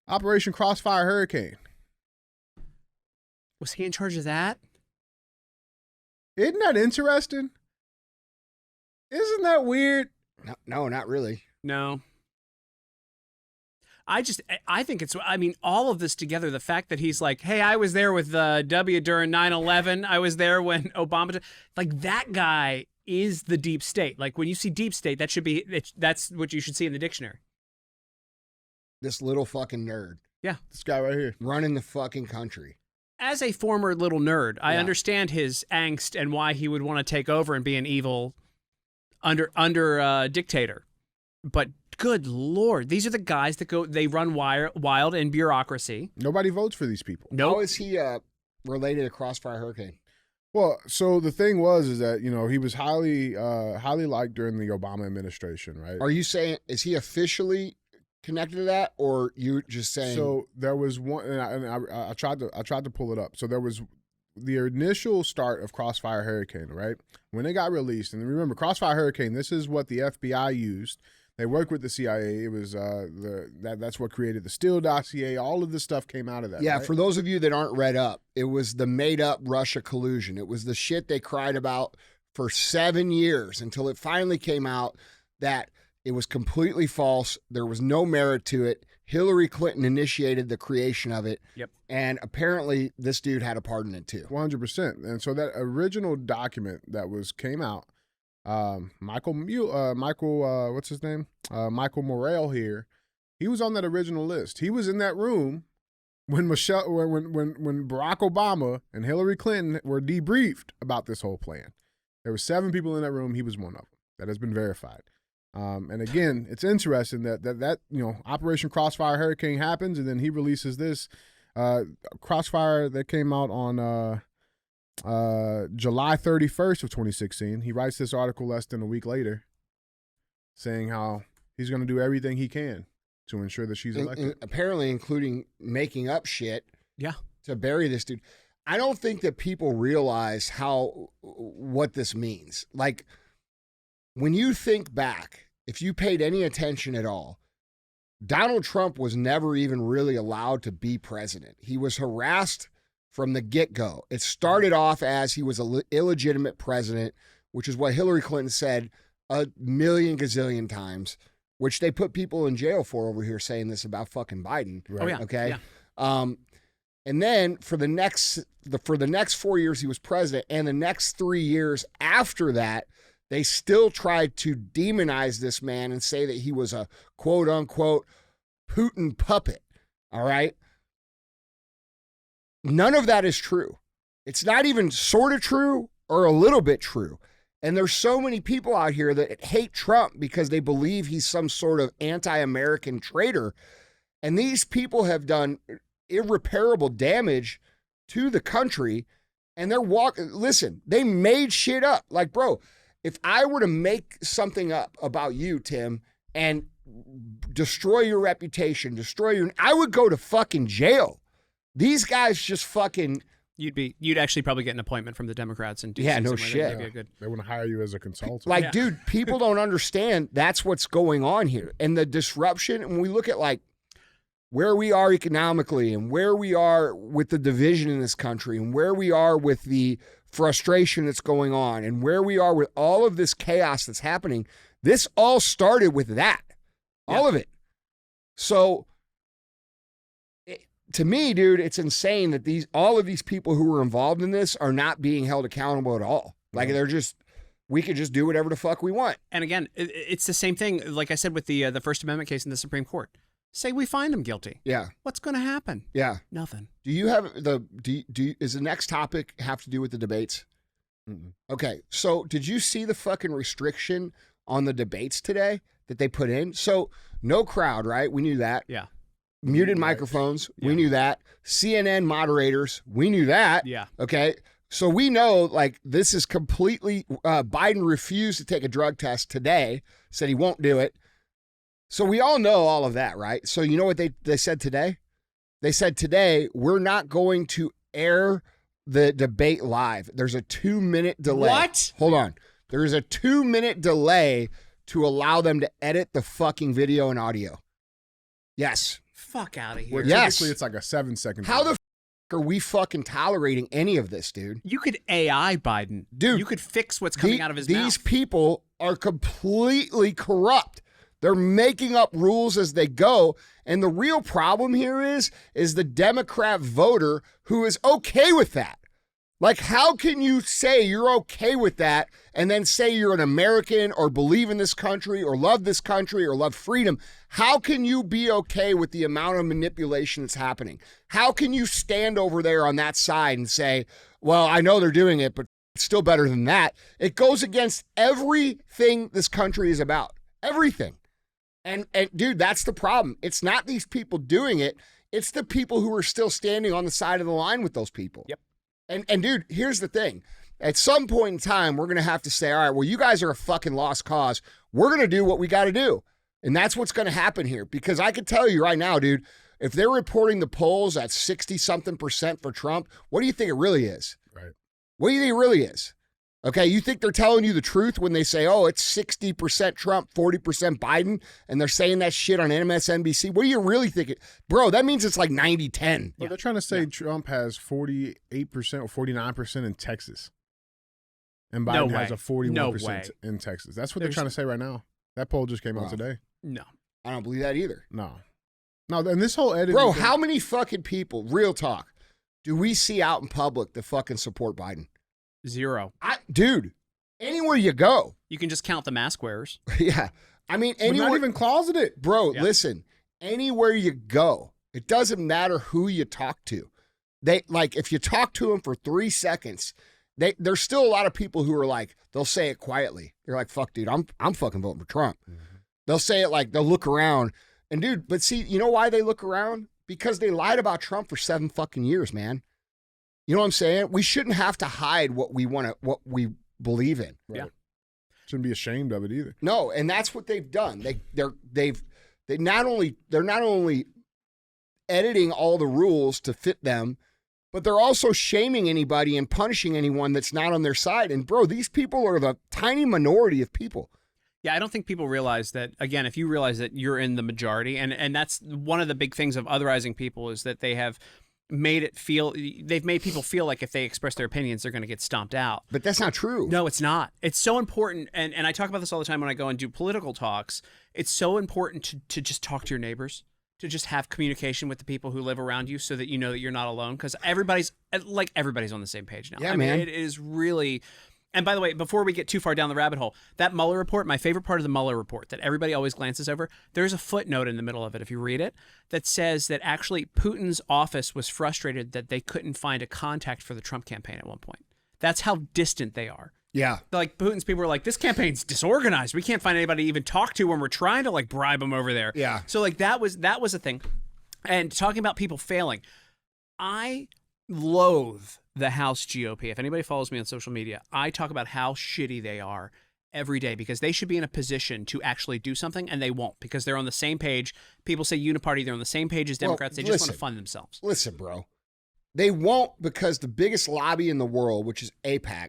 Operation Crossfire Hurricane.
Was he in charge of that?
Isn't that interesting? Isn't that weird?
No, not really.
No. I think all of this together, the fact that he's like, hey, I was there with W during 9/11. I was there when Obama, that guy is the deep state. Like when you see deep state, that's what you should see in the dictionary.
This little fucking nerd.
Yeah.
This guy right here.
Running the fucking country.
as a former little nerd, I
Yeah.
understand his angst and why he would want to take over and be an evil under dictator. But good Lord, these are the guys that they run wild in bureaucracy.
Nobody votes for these people.
How is he related to Crossfire Hurricane?
Well, so the thing is that, you know, he was highly liked during the Obama administration, right?
Are you saying, is he officially connected to that, or you just saying?
So there was one, and I tried to pull it up. So there was the initial start of Crossfire Hurricane, right? When it got released, and remember, Crossfire Hurricane, this is what the FBI used. They worked with the CIA. It was that's what created the Steele dossier. All of this stuff came out of that.
Yeah,
right?
for those of you that aren't read up, it was the made-up Russia collusion. It was the shit they cried about for 7 years until it finally came out that it was completely false. There was no merit to it. Hillary Clinton initiated the creation of it.
Yep.
And apparently this dude had a part in it too.
100%. And so that original document that came out, Michael, what's his name? Michael Morrell here. He was on that original list. He was in that room when when Barack Obama and Hillary Clinton were debriefed about this whole plan. There were 7 people in that room. He was one of them. That has been verified. And again, it's interesting that you know, Operation Crossfire Hurricane happens, and then he releases this Crossfire that came out on July 31st of 2016. He writes this article less than a week later saying how he's going to do everything he can to ensure that she's elected.
Apparently including making up shit to bury this dude. I don't think that people realize what this means. Like, when you think back, if you paid any attention at all, Donald Trump was never even really allowed to be president. He was harassed from the get-go. It started off as he was an illegitimate president, which is what Hillary Clinton said a million gazillion times, which they put people in jail for over here saying this about fucking Biden.
Right.
Oh, yeah.
Okay.
Yeah.
And then for the next 4 years he was president, and the next 3 years after that, they still tried to demonize this man and say that he was a quote unquote Putin puppet. All right. None of that is true. It's not even sort of true or a little bit true. And there's so many people out here that hate Trump because they believe he's some sort of anti-American traitor. And these people have done irreparable damage to the country. And listen, they made shit up. Like, bro, if I were to make something up about you, Tim, and destroy your reputation, I would go to fucking jail. These guys just fucking.
You'd actually probably get an appointment from the Democrats and do
Yeah, no
something like
shit.
that. That'd be a good.
They want to hire you as a consultant.
Like, dude, people don't understand that's what's going on here. And the disruption, and we look at like where we are economically and where we are with the division in this country and where we are with the frustration that's going on and where we are with all of this chaos that's happening. This all started with that. All of it. So to me, dude, it's insane that all of these people who were involved in this are not being held accountable at all. Like, we could just do whatever the fuck we want.
And again, it's the same thing. Like I said with the First Amendment case in the Supreme Court. Say we find him guilty.
Yeah.
What's going to happen?
Yeah.
Nothing.
Do you have is the next topic have to do with the debates?
Mm-mm.
Okay. So did you see the fucking restriction on the debates today that they put in? So no crowd, right? We knew that.
Yeah.
Muted microphones. We knew that. CNN moderators. We knew that.
Yeah.
Okay. So we know, like, this is completely, Biden refused to take a drug test today, said he won't do it. So we all know all of that, right? So you know what they said today? They said today, we're not going to air the debate live. There's a 2-minute delay.
What?
Hold on. There is a 2-minute delay to allow them to edit the fucking video and audio. Yes.
Fuck out of here.
Where
Yes.
typically it's like a 7-second.
How the
delay.
are we fucking tolerating any of this, dude?
You could AI Biden.
Dude,
you could fix what's coming out of his mouth.
These people are completely corrupt. They're making up rules as they go. And the real problem here is the Democrat voter who is okay with that. Like, how can you say you're okay with that and then say you're an American or believe in this country or love this country or love freedom? How can you be okay with the amount of manipulation that's happening? How can you stand over there on that side and say, well, I know they're doing it, but it's still better than that? It goes against everything this country is about. Everything. And dude, that's the problem. It's not these people doing it. It's the people who are still standing on the side of the line with those people.
Yep.
And dude, here's the thing. At some point in time, we're going to have to say, all right, well, you guys are a fucking lost cause. We're going to do what we got to do. And that's what's going to happen here. Because I can tell you right now, dude, if they're reporting the polls at 60-something% for Trump, what do you think it really is?
Right.
What do you think it really is? Okay, you think they're telling you the truth when they say, oh, it's 60% Trump, 40% Biden, and they're saying that shit on MSNBC? What do you really think? Bro, that means it's like 90-10.
Well, they're trying to say Trump has 48% or 49% in Texas. And Biden has a 41% in Texas. That's what they're trying to say right now. That poll just came out today.
No.
I don't believe that either.
No, and this whole editing.
Bro, how many fucking people, real talk, do we see out in public that fucking support Biden?
0.
Dude, anywhere you go.
You can just count the mask wearers.
Yeah. I mean, anywhere.
Not even closeted.
Bro, listen, anywhere you go, it doesn't matter who you talk to. If you talk to them for 3 seconds, there's still a lot of people who are like, they'll say it quietly. They're like, fuck, dude, I'm fucking voting for Trump. Mm-hmm. They'll say it like, they'll look around. And dude, but see, you know why they look around? Because they lied about Trump for 7 fucking years, man. You know what I'm saying? We shouldn't have to hide what we believe in.
Right. Yeah. Shouldn't be ashamed of it either.
No, and that's what they've done. They're not only editing all the rules to fit them, but they're also shaming anybody and punishing anyone that's not on their side. And bro, these people are the tiny minority of people.
Yeah, I don't think people realize that, again, if you realize that you're in the majority, and that's one of the big things of otherizing people is that they've made people feel like if they express their opinions, they're going to get stomped out.
But that's not true.
No, it's not. It's so important. And I talk about this all the time when I go and do political talks. It's so important to just talk to your neighbors, to just have communication with the people who live around you so that you know that you're not alone. Because everybody's on the same page now.
Yeah,
man.
It
is really... And by the way, before we get too far down the rabbit hole, that Mueller report, my favorite part of the Mueller report that everybody always glances over, there's a footnote in the middle of it, if you read it, that says that actually Putin's office was frustrated that they couldn't find a contact for the Trump campaign at one point. That's how distant they are.
Yeah.
Like Putin's people were like, this campaign's disorganized. We can't find anybody to even talk to when we're trying to like bribe them over there.
Yeah.
So like that was a thing. And talking about people failing, I loathe the House GOP. If anybody follows me on social media, I talk about how shitty they are every day because they should be in a position to actually do something, and they won't because they're on the same page. People say uniparty, they're on the same page as Democrats. They just want to fund themselves.
Listen, bro. They won't because the biggest lobby in the world, which is AIPAC,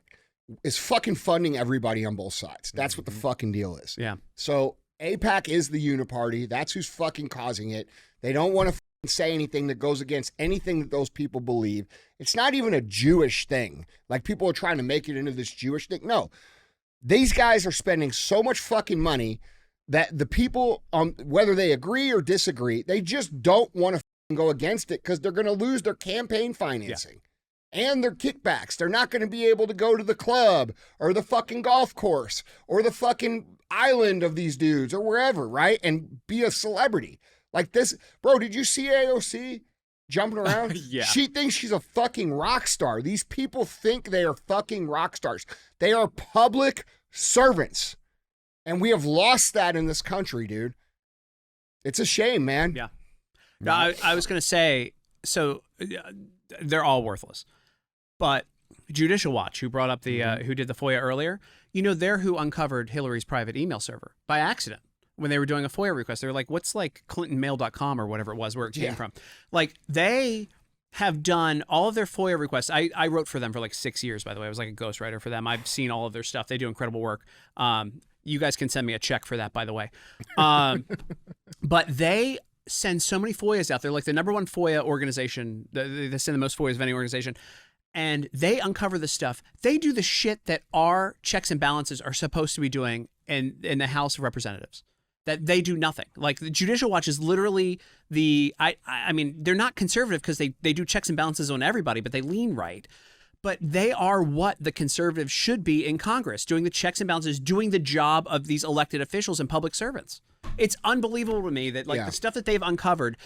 is fucking funding everybody on both sides. That's what the fucking deal is.
Yeah.
So AIPAC is the uniparty. That's who's fucking causing it. They don't want to say anything that goes against anything that those people believe. It's not even a Jewish thing. Like people are trying to make it into this Jewish thing. No, these guys are spending so much fucking money that the people, whether they agree or disagree, they just don't want to go against it because they're going to lose their campaign financing and their kickbacks. They're not going to be able to go to the club or the fucking golf course or the fucking island of these dudes or wherever, right? And be a celebrity. Like this, bro, did you see AOC jumping around?
Yeah.
She thinks she's a fucking rock star. These people think they are fucking rock stars. They are public servants. And we have lost that in this country, dude. It's a shame, man.
Yeah. No, I was going to say, so they're all worthless. But Judicial Watch, who brought up the, who did the FOIA earlier, they're who uncovered Hillary's private email server by accident. When they were doing a FOIA request, they were like, what's like ClintonMail.com or whatever it was where it came from? Like they have done all of their FOIA requests. I wrote for them for like 6 years, by the way. I was like a ghostwriter for them. I've seen all of their stuff. They do incredible work. You guys can send me a check for that, by the way. But they send so many FOIAs out. They're like the number one FOIA organization. They send the most FOIAs of any organization. And they uncover the stuff. They do the shit that our checks and balances are supposed to be doing in the House of Representatives. That they do nothing. Like the Judicial Watch is literally I mean, they're not conservative because they do checks and balances on everybody, but they lean right. but they are what the conservatives should be in Congress, doing the checks and balances, doing the job of these elected officials and public servants. It's unbelievable to me that the stuff that they've uncovered.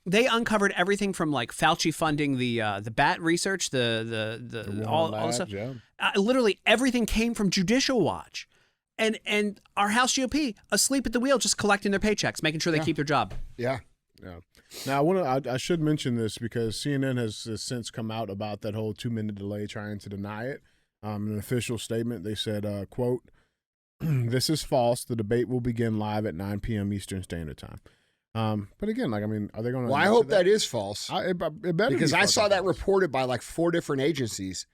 They uncovered everything from like Fauci funding the bat research, the all
labs,
stuff.
yeah.
Literally everything came from Judicial Watch, and our House GOP asleep at the wheel, just collecting their paychecks, making sure they keep their job.
Yeah.
Yeah. Now I should mention this because CNN has since come out about that whole 2-minute delay, trying to deny it. In an official statement, they said, "quote This is false. The debate will begin live at 9 p.m. Eastern Standard Time." But again, are they going to?
Well, I hope that is false.
It better
because
be
I saw that
false.
reported by like 4 different agencies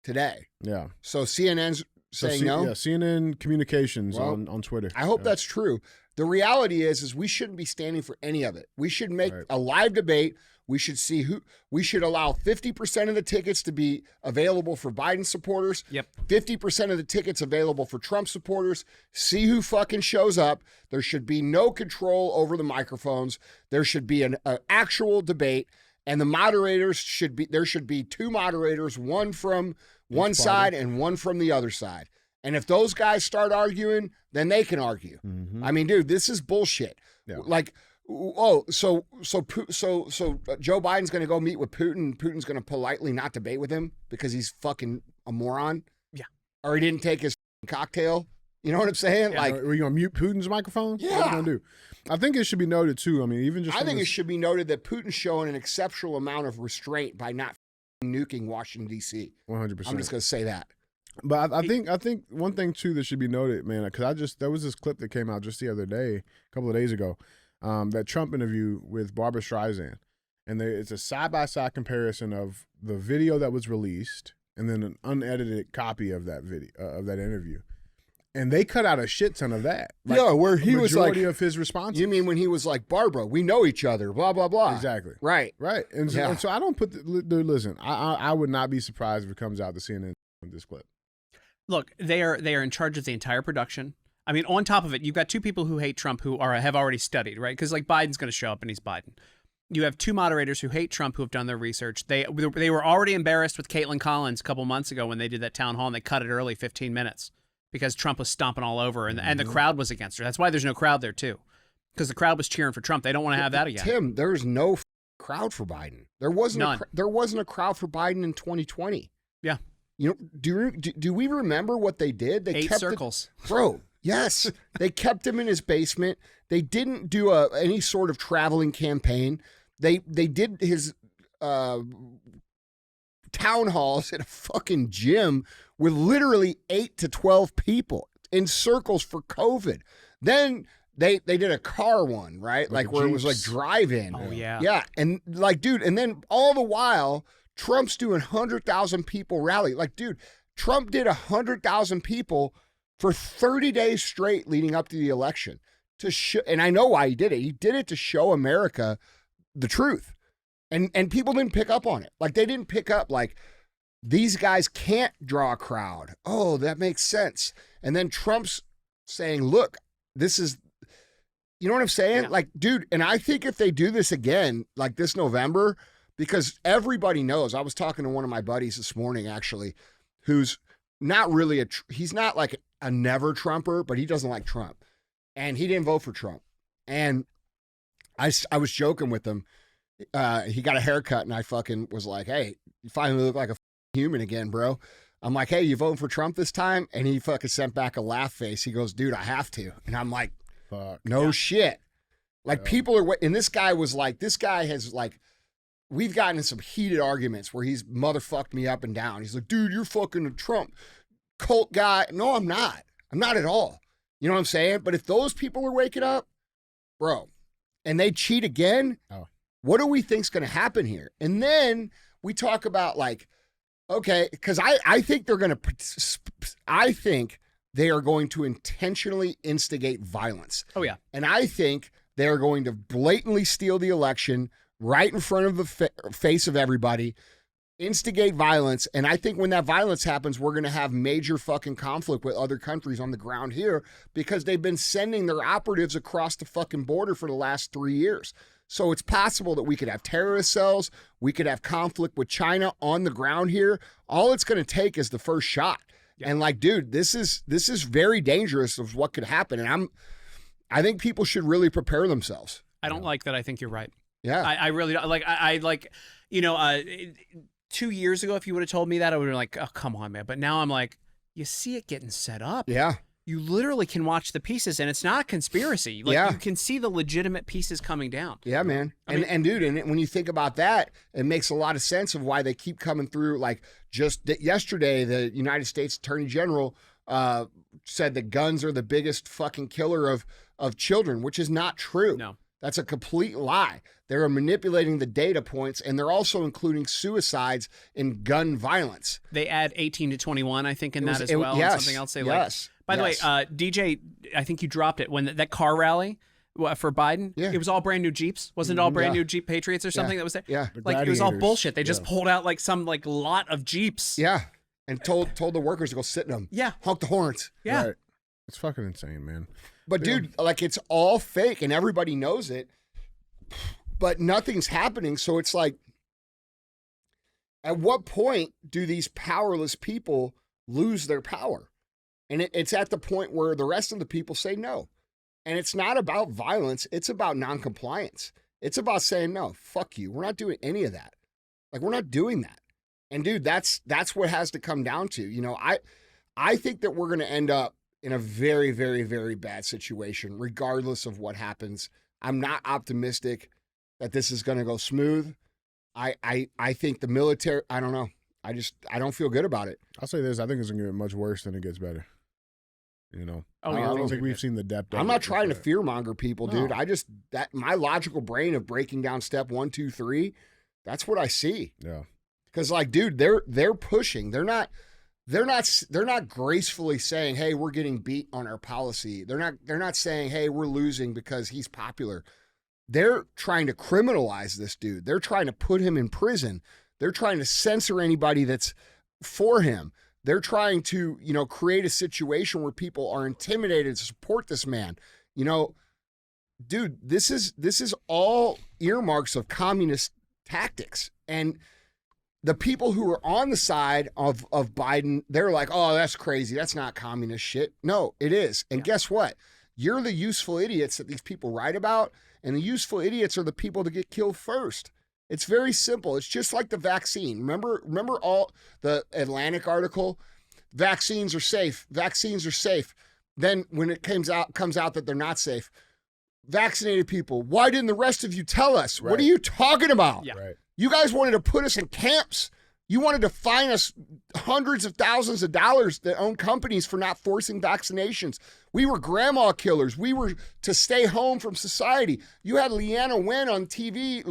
today.
Yeah.
So CNN's saying no.
Yeah, CNN Communications
Well,
on Twitter.
I hope that's true. The reality is we shouldn't be standing for any of it. We should make a live debate. We should see we should allow 50% of the tickets to be available for Biden supporters.
Yep.
50% of the tickets available for Trump supporters. See who fucking shows up. There should be no control over the microphones. There should be an actual debate. And the moderators there should be 2 moderators, one from one side and one from the other side. And if those guys start arguing, then they can argue.
Mm-hmm.
I mean, dude, this is bullshit.
Yeah.
Like, so Joe Biden's going to go meet with Putin. Putin's going to politely not debate with him because he's fucking a moron.
Yeah.
Or he didn't take his cocktail. You know what I'm saying?
Yeah,
like,
are you going to mute Putin's microphone?
Yeah.
What are you going to do? I think it should be noted too. I mean, even just
I think it should be noted that Putin's showing an exceptional amount of restraint by not nuking Washington D.C.
100%.
I'm just going to say that.
But I think one thing too that should be noted, man, because there was this clip that came out just the other day, a couple of days ago, that Trump interview with Barbara Streisand, and it's a side-by-side comparison of the video that was released and then an unedited copy of that video of that interview, and they cut out a shit ton of that. Like,
yeah, where he was like,
majority of his responses.
You mean when he was like, Barbara, we know each other, blah blah blah.
Exactly.
Right.
And so I don't listen. I would not be surprised if it comes out to CNN with this clip.
Look, they are in charge of the entire production. I mean, on top of it, you've got 2 people who hate Trump who have already studied, right? Because like Biden's going to show up and he's Biden. You have 2 moderators who hate Trump who have done their research. They were already embarrassed with Caitlin Collins a couple months ago when they did that town hall and they cut it early 15 minutes because Trump was stomping all over and the crowd was against her. That's why there's no crowd there too, because the crowd was cheering for Trump. They don't want to have that again.
Tim, there's no crowd for Biden. There wasn't a crowd for Biden in 2020.
Yeah.
You know, do we remember what they did? They
8
kept
circles.
Bro, yes. They kept him in his basement. They didn't do any sort of traveling campaign. They did his town halls at a fucking gym with literally 8 to 12 people in circles for COVID. Then they did a car one, right? Like where it was like drive-in.
Oh, yeah.
Yeah. And like, dude, and then all the while, Trump's doing 100,000 people rally. Like, dude, Trump did 100,000 people for 30 days straight leading up to the election to show, and I know why he did it. He did it to show America the truth. And people didn't pick up on it. Like, they didn't pick up like, these guys can't draw a crowd. Oh, that makes sense. And then Trump's saying, look, this is, you know what I'm saying?
Yeah.
Like, dude, and I think if they do this again, like this November, because everybody knows, I was talking to one of my buddies this morning, actually, who's not really he's not like a never Trumper, but he doesn't like Trump. And he didn't vote for Trump. And I was joking with him. He got a haircut and I fucking was like, hey, you finally look like a human again, bro. I'm like, hey, you voting for Trump this time? And he fucking sent back a laugh face. He goes, dude, I have to. And I'm like,
fuck.
No shit. Like people are, and this guy has like, we've gotten in some heated arguments where he's motherfucked me up and down. He's like, dude, you're fucking a Trump cult guy. No, I'm not. I'm not at all. You know what I'm saying? But if those people are waking up, bro, and they cheat again, what do we think's going to happen here? And then we talk about like, okay, because I think they are going to intentionally instigate violence.
Oh, yeah.
And I think they're going to blatantly steal the election right in front of the face of everybody, instigate violence. And I think when that violence happens, we're going to have major fucking conflict with other countries on the ground here because they've been sending their operatives across the fucking border for the last 3 years. So it's possible that we could have terrorist cells. We could have conflict with China on the ground here. All it's going to take is the first shot. Yeah. And like, dude, this is very dangerous of what could happen. And I think people should really prepare themselves.
I don't like that. I think you're right.
Yeah.
I really don't. Like, I like, 2 years ago, if you would have told me that, I would have been like, oh, come on, man. But now I'm like, you see it getting set up.
Yeah.
You literally can watch the pieces, and it's not a conspiracy. Like, you can see the legitimate pieces coming down.
Yeah, man. And dude, when you think about that, it makes a lot of sense of why they keep coming through. Like, just yesterday, the United States Attorney General said that guns are the biggest fucking killer of children, which is not true.
No.
That's a complete lie. They're manipulating the data points, and they're also including suicides in gun violence.
They add 18 to 21, I think, in that as well.
Yes,
and something else they like. By the way, DJ, I think you dropped it when that car rally for Biden.
Yeah.
It was all brand new Jeeps. Wasn't it all brand new Jeep Patriots or something that was there?
Yeah.
Like, it was all bullshit. They just pulled out like some like lot of Jeeps.
Yeah. And told the workers to go sit in them.
Yeah.
Honk the horns.
Yeah.
Right. It's fucking insane, man.
But dude, like, it's all fake and everybody knows it, but nothing's happening. So it's like, at what point do these powerless people lose their power? And it's at the point where the rest of the people say no. And it's not about violence. It's about noncompliance. It's about saying, no, fuck you. We're not doing any of that. Like, we're not doing that. And dude, that's what has to come down to. I think that we're going to end up in a very, very, very bad situation, regardless of what happens. I'm not optimistic that this is going to go smooth. I think the military, I don't know. I don't feel good about it.
I'll say this. I think it's going to get much worse than it gets better.
Oh,
I don't think we've seen the depth of it.
I'm not trying to fearmonger people, dude.
No.
My logical brain of breaking down step 1, 2, 3, that's what I see.
Yeah.
Because, like, dude, they're pushing. They're not gracefully saying, hey, we're getting beat on our policy. They're not saying, hey, we're losing because he's popular. They're trying to criminalize this dude. They're trying to put him in prison. They're trying to censor anybody that's for him. They're trying to, create a situation where people are intimidated to support this man. Dude, this is all earmarks of communist tactics. And the people who are on the side of Biden, they're like, oh, that's crazy. That's not communist shit. No, it is. And guess what? You're the useful idiots that these people write about, and the useful idiots are the people that get killed first. It's very simple. It's just like the vaccine. Remember all the Atlantic article? Vaccines are safe. Vaccines are safe. Then when it comes out that they're not safe, vaccinated people, why didn't the rest of you tell us? Right. What are you talking about?
Yeah.
Right.
You guys wanted to put us in camps. You wanted to fine us hundreds of thousands of dollars that own companies for not forcing vaccinations. We were grandma killers. We were to stay home from society. You had Leanna Wen on TV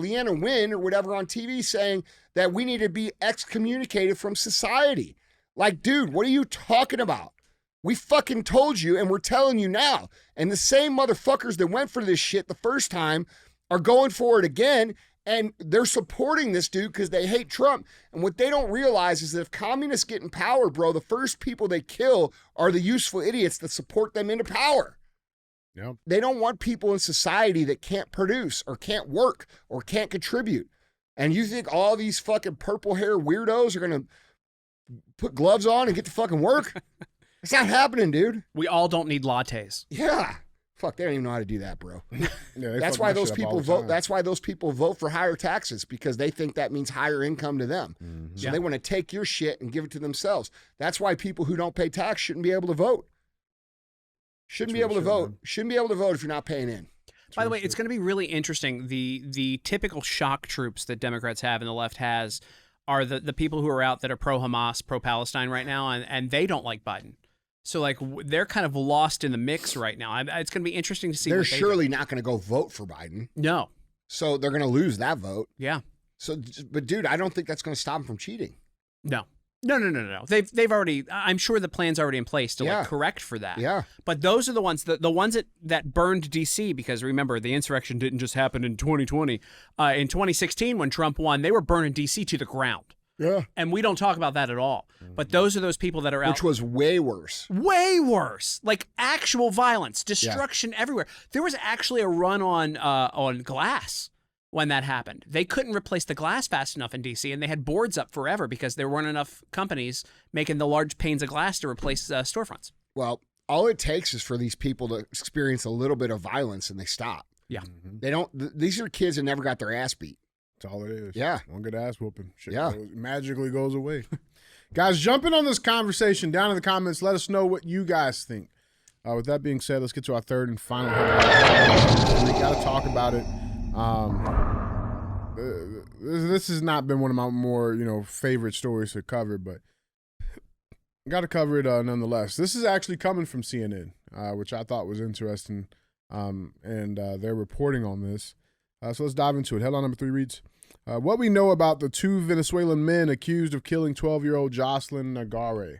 saying that we need to be excommunicated from society. Like, dude, what are you talking about? We fucking told you, and we're telling you now. And the same motherfuckers that went for this shit the first time are going for it again. And they're supporting this dude because they hate Trump. And what they don't realize is that if communists get in power, bro, the first people they kill are the useful idiots that support them into power.
Yep.
They don't want people in society that can't produce or can't work or can't contribute. And you think all these fucking purple hair weirdos are going to put gloves on and get to fucking work? It's not happening, dude.
We all don't need lattes.
Yeah. Fuck, they don't even know how to do that, bro.
Yeah,
that's why those people vote. That's why those people vote for higher taxes, because they think that means higher income to them.
Mm-hmm.
So they want to take your shit and give it to themselves. That's why people who don't pay tax shouldn't be able to vote. Shouldn't be able to vote if you're not paying in.
By the way, it's going to be really interesting. The typical shock troops that Democrats have and the left has are the people who are out that are pro-Hamas, pro-Palestine right now, and they don't like Biden. So, like, they're kind of lost in the mix right now. It's going to be interesting to see.
They're surely not going to go vote for Biden.
No.
So they're going to lose that vote.
Yeah.
So, but dude, I don't think that's going to stop them from cheating.
No. They've already. I'm sure the plan's already in place to like correct for that.
Yeah.
But those are the ones that burned DC, because remember, the insurrection didn't just happen in 2020. In 2016, when Trump won, they were burning DC to the ground.
Yeah.
And we don't talk about that at all. But those are those people that are out.
Which was way worse.
Way worse. Like actual violence, destruction everywhere. There was actually a run on glass. when that happened. They couldn't replace the glass fast enough in D.C., and they had boards up forever because there weren't enough companies making the large panes of glass to replace storefronts.
Well, all it takes is for these people to experience a little bit of violence and they stop.
Yeah.
They don't. These are kids that never got their ass beat.
That's all it is.
Yeah.
One good ass whooping. Shit
Yeah.
magically goes away. Guys, jump in on this conversation down in the comments. Let us know what you guys think. With that being said, let's get to our third and final headline. We got to talk about it. This has not been one of my more, favorite stories to cover, but got to cover it nonetheless. This is actually coming from CNN, which I thought was interesting, and they're reporting on this. So let's dive into it. Headline number 3 reads, what we know about the 2 Venezuelan men accused of killing 12-year-old Jocelyn Nagare.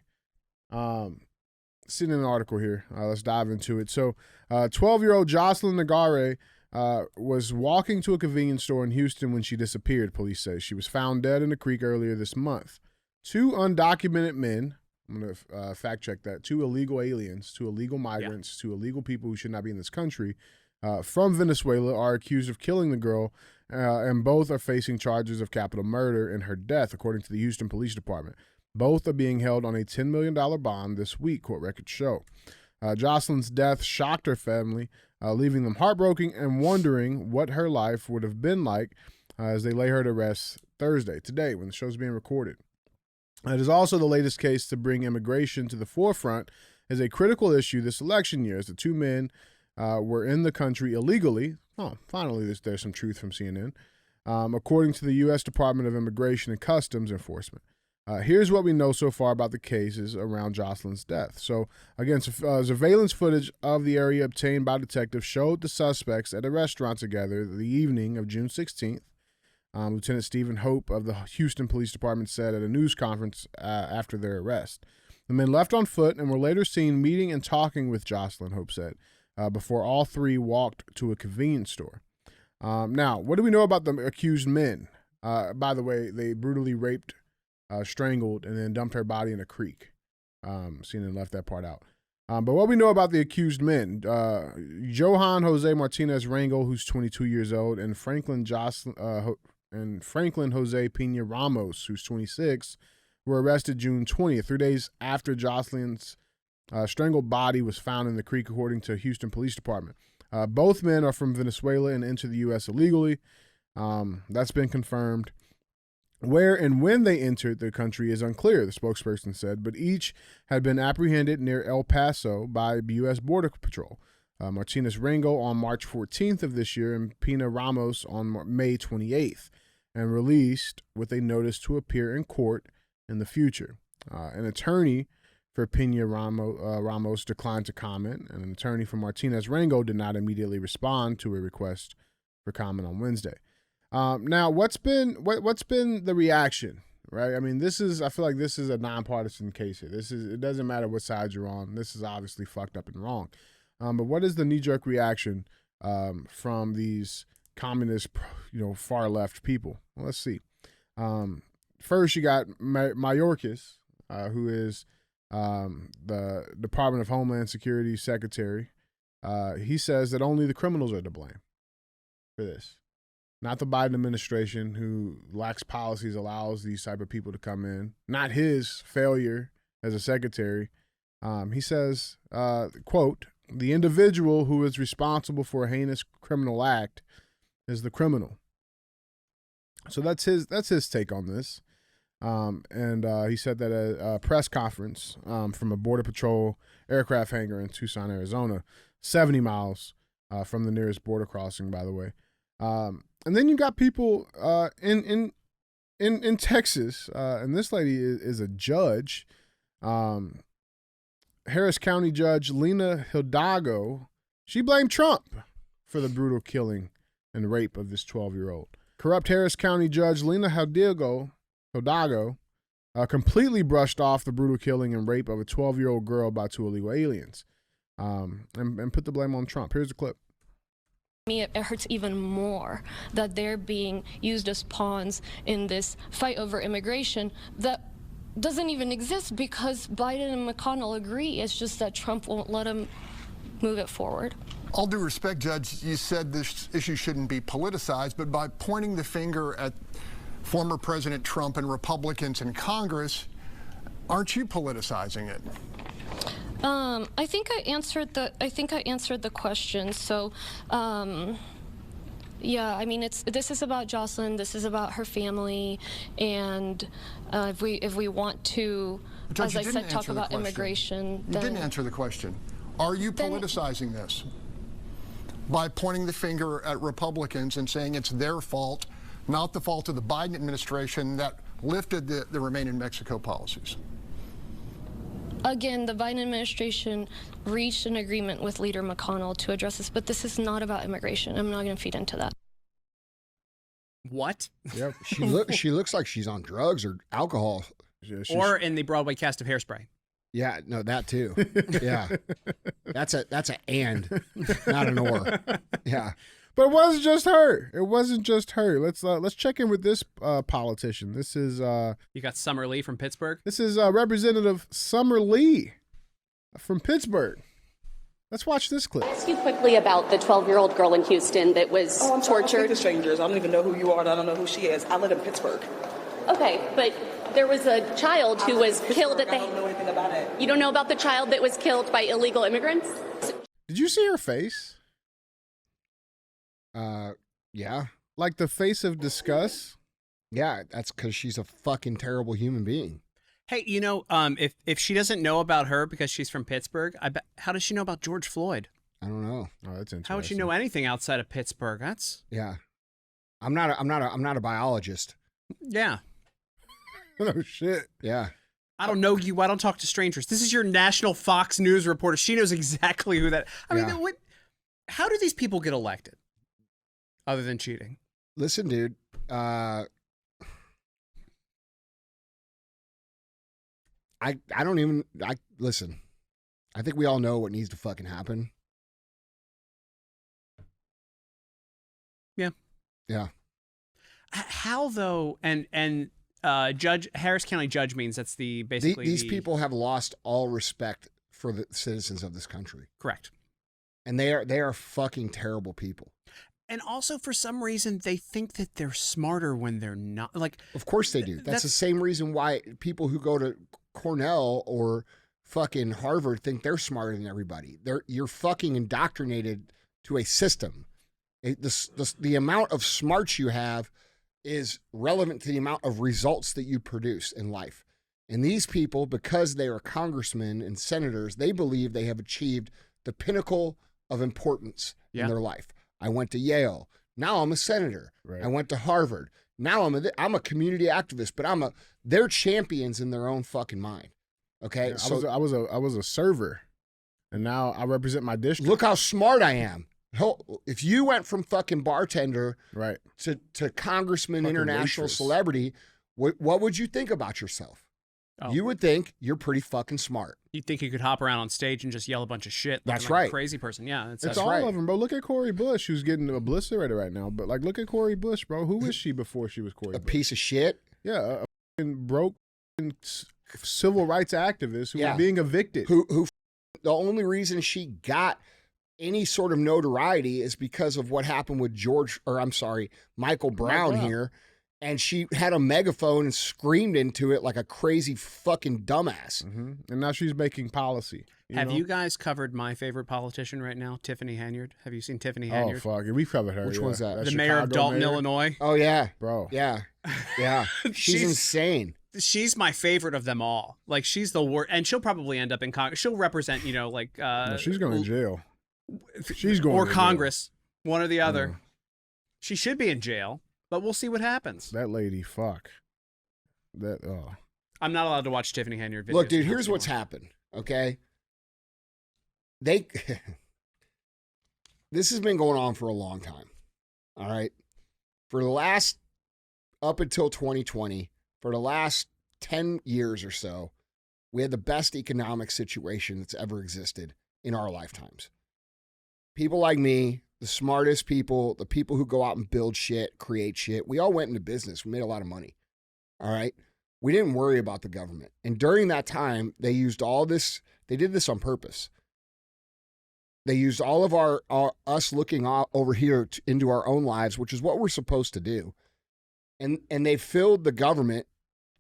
Seen an article here. Let's dive into it. So 12-year-old Jocelyn Nagare was walking to a convenience store in Houston when she disappeared, police say. She was found dead in a creek earlier this month. 2 undocumented men, I'm going to fact check that, 2 illegal aliens, 2 illegal migrants, 2 illegal people who should not be in this country, from Venezuela are accused of killing the girl, and both are facing charges of capital murder in her death, according to the Houston Police Department. Both are being held on a $10 million bond this week, court records show. Jocelyn's death shocked her family, leaving them heartbroken and wondering what her life would have been like as they lay her to rest today, when the show's being recorded. It is also the latest case to bring immigration to the forefront as a critical issue this election year, as the 2 men were in the country illegally. Oh, finally, there's some truth from CNN. According to the U.S. Department of Immigration and Customs Enforcement. Here's what we know so far about the cases around Jocelyn's death. So, again, surveillance footage of the area obtained by detectives showed the suspects at a restaurant together the evening of June 16th. Lieutenant Stephen Hope of the Houston Police Department said at a news conference after their arrest. The men left on foot and were later seen meeting and talking with Jocelyn, Hope said, before all 3 walked to a convenience store. Now, what do we know about the accused men? By the way, they brutally raped, strangled, and then dumped her body in a creek. CNN left that part out. But what we know about the accused men, Johan Jose Martinez Rangel, who's 22 years old, and Franklin Jose Pena Ramos, who's 26, were arrested June 20th, 3 days after Jocelyn's strangled body was found in the creek, according to Houston Police Department. Both men are from Venezuela and entered the U.S. illegally. That's been confirmed. Where and when they entered the country is unclear, the spokesperson said, but each had been apprehended near El Paso by U.S. Border Patrol. Martinez Rangel on March 14th of this year and Pena Ramos on May 28th, and released with a notice to appear in court in the future. An attorney for Pena Ramos declined to comment, and an attorney for Martinez Rangel did not immediately respond to a request for comment on Wednesday. Now, what's been the reaction, right? I mean, I feel like this is a nonpartisan case here. It doesn't matter what side you're on. This is obviously fucked up and wrong. But what is the knee-jerk reaction from these communist, far left people? Well, let's see. First, you got Mayorkas, who is the Department of Homeland Security Secretary. He says that only the criminals are to blame for this. Not the Biden administration, who lacks policies, allows these type of people to come in. Not his failure as a secretary. He says, quote, the individual who is responsible for a heinous criminal act is the criminal. So that's his take on this. And he said that at a press conference from a Border Patrol aircraft hangar in Tucson, Arizona, 70 miles from the nearest border crossing, by the way. And then you got people in Texas, and this lady is a judge. Harris County Judge Lena Hidalgo, she blamed Trump for the brutal killing and rape of this 12-year-old. Corrupt Harris County Judge Lena Hidalgo completely brushed off the brutal killing and rape of a 12-year-old girl by 2 illegal aliens, and put the blame on Trump. Here's the clip.
Me, it hurts even more that they're being used as pawns in this fight over immigration that doesn't even exist because Biden and McConnell agree. It's just that Trump won't let him move it forward.
All due respect, Judge, you said this issue shouldn't be politicized, but by pointing the finger at former President Trump and Republicans in Congress, aren't you politicizing it?
I think I answered the question. So, yeah, I mean, this is about Jocelyn. This is about her family, and if we want to,
Judge,
as I said, talk about immigration.
You didn't answer the question. Are you politicizing this by pointing the finger at Republicans and saying it's their fault, not the fault of the Biden administration that lifted the Remain in Mexico policies?
Again, the Biden administration reached an agreement with Leader McConnell to address this, but this is not about immigration. I'm not going to feed into that.
What?
Yep.
She looks like she's on drugs or alcohol.
Or in the Broadway cast of Hairspray.
Yeah, no, that too. Yeah, that's a and, not an or. Yeah,
but it wasn't just her. It wasn't just her. Let's check in with this politician. This is
you got Summer Lee from Pittsburgh.
This is Representative Summer Lee from Pittsburgh. Let's watch this clip.
Ask you quickly about the 12-year-old girl in Houston that was tortured.
To strangers, I don't even know who you are, and I don't know who she is. I live in Pittsburgh.
Okay, but there was a child who was killed at the.
I don't know anything about it.
You don't know about the child that was killed by illegal immigrants?
Did you see her face?
Yeah.
Like the face of disgust?
Yeah, that's because she's a fucking terrible human being.
Hey, if she doesn't know about her because she's from Pittsburgh, I bet. How does she know about George Floyd?
I don't know.
Oh, that's interesting.
How would she know anything outside of Pittsburgh? That's
Yeah. I'm not a biologist.
yeah.
Oh shit.
Yeah.
I don't know you. I don't talk to strangers. This is your national Fox News reporter. She knows exactly who that. I mean,
Yeah.
how do these people get elected? Other than cheating.
Listen, dude. I don't even. Listen. I think we all know what needs to fucking happen.
Yeah.
Yeah.
How though? And judge Harris County judge means that's basically
These people have lost all respect for the citizens of this country.
Correct.
And they are fucking terrible people.
And also, for some reason, they think that they're smarter when they're not. Like,
of course they do. That's the same reason why people who go to Cornell or fucking Harvard think they're smarter than everybody. You're fucking indoctrinated to a system. The amount of smarts you have is relevant to the amount of results that you produce in life. And these people, because they are congressmen and senators, they believe they have achieved the pinnacle of importance in their life. I went to Yale. Now I'm a senator. Right. I went to Harvard. Now I'm a community activist, but they're champions in their own fucking mind. Okay,
Yeah,
so
I was a server, and now I represent my district.
Look how smart I am. If you went from fucking bartender
right
to congressman,
fucking
international
waitress.
Celebrity, what would you think about yourself?
Oh.
You would think you're pretty fucking smart.
You'd think you could hop around on stage and just yell a bunch of shit.
That's
like
right.
A crazy person. Yeah.
It's all of them, bro. Look at Cori Bush, who's getting obliterated right now. But look at Cori Bush, bro. Who was she before she was Cori
A
Bush?
piece of shit.
Yeah, a fucking broke civil rights activist who was being evicted.
Who the only reason she got any sort of notoriety is because of what happened with Michael Brown here. And she had a megaphone and screamed into it like a crazy fucking dumbass.
Mm-hmm. And now she's making policy.
Have you guys covered my favorite politician right now, Tiffany Henyard? Have you seen Tiffany Henyard?
Oh, fuck. We've covered her.
Which one's that?
The mayor of Dalton, Illinois.
Oh, yeah.
Bro.
Yeah. Yeah. She's insane.
She's my favorite of them all. Like, she's the worst. And she'll probably end up in Congress. She'll represent,
No, she's going to jail. She's going
or
to
Congress,
jail.
one or the other. She should be in jail. But we'll see what happens.
That lady, fuck.
I'm not allowed to watch Tiffany Henyard videos.
Look, dude, here's what's happened, okay? This has been going on for a long time, all right? For the last, up until 2020, for the last 10 years or so, we had the best economic situation that's ever existed in our lifetimes. People like me, the smartest people, the people who go out and build shit, create shit, we all went into business. We made a lot of money. All right. We didn't worry about the government. And during that time, they used all this, they did this on purpose. They used all of our us looking over here into our own lives, which is what we're supposed to do. And they filled the government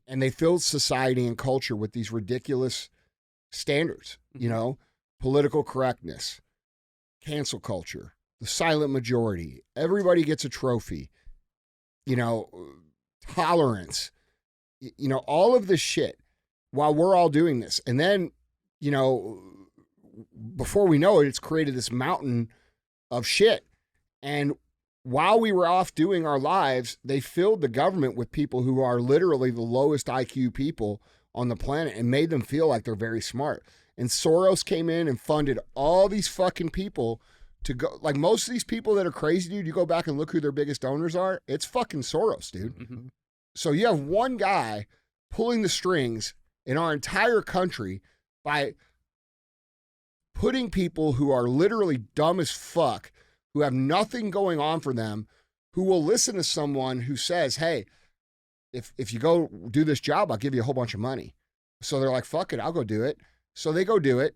and they filled society and culture with these ridiculous standards, you know, political correctness, cancel culture, the silent majority, everybody gets a trophy, you know, tolerance, you know, all of this shit while we're all doing this. And then, you know, before we know it, it's created this mountain of shit. And while we were off doing our lives, they filled the government with people who are literally the lowest IQ people on the planet and made them feel like they're very smart. And Soros came in and funded all these fucking people to go. Like most of these people that are crazy, dude, you go back and look who their biggest donors are. It's fucking Soros, dude.
Mm-hmm.
So you have one guy pulling the strings in our entire country by putting people who are literally dumb as fuck, who have nothing going on for them, who will listen to someone who says, hey, if you go do this job, I'll give you a whole bunch of money. So they're like, fuck it, I'll go do it. So they go do it.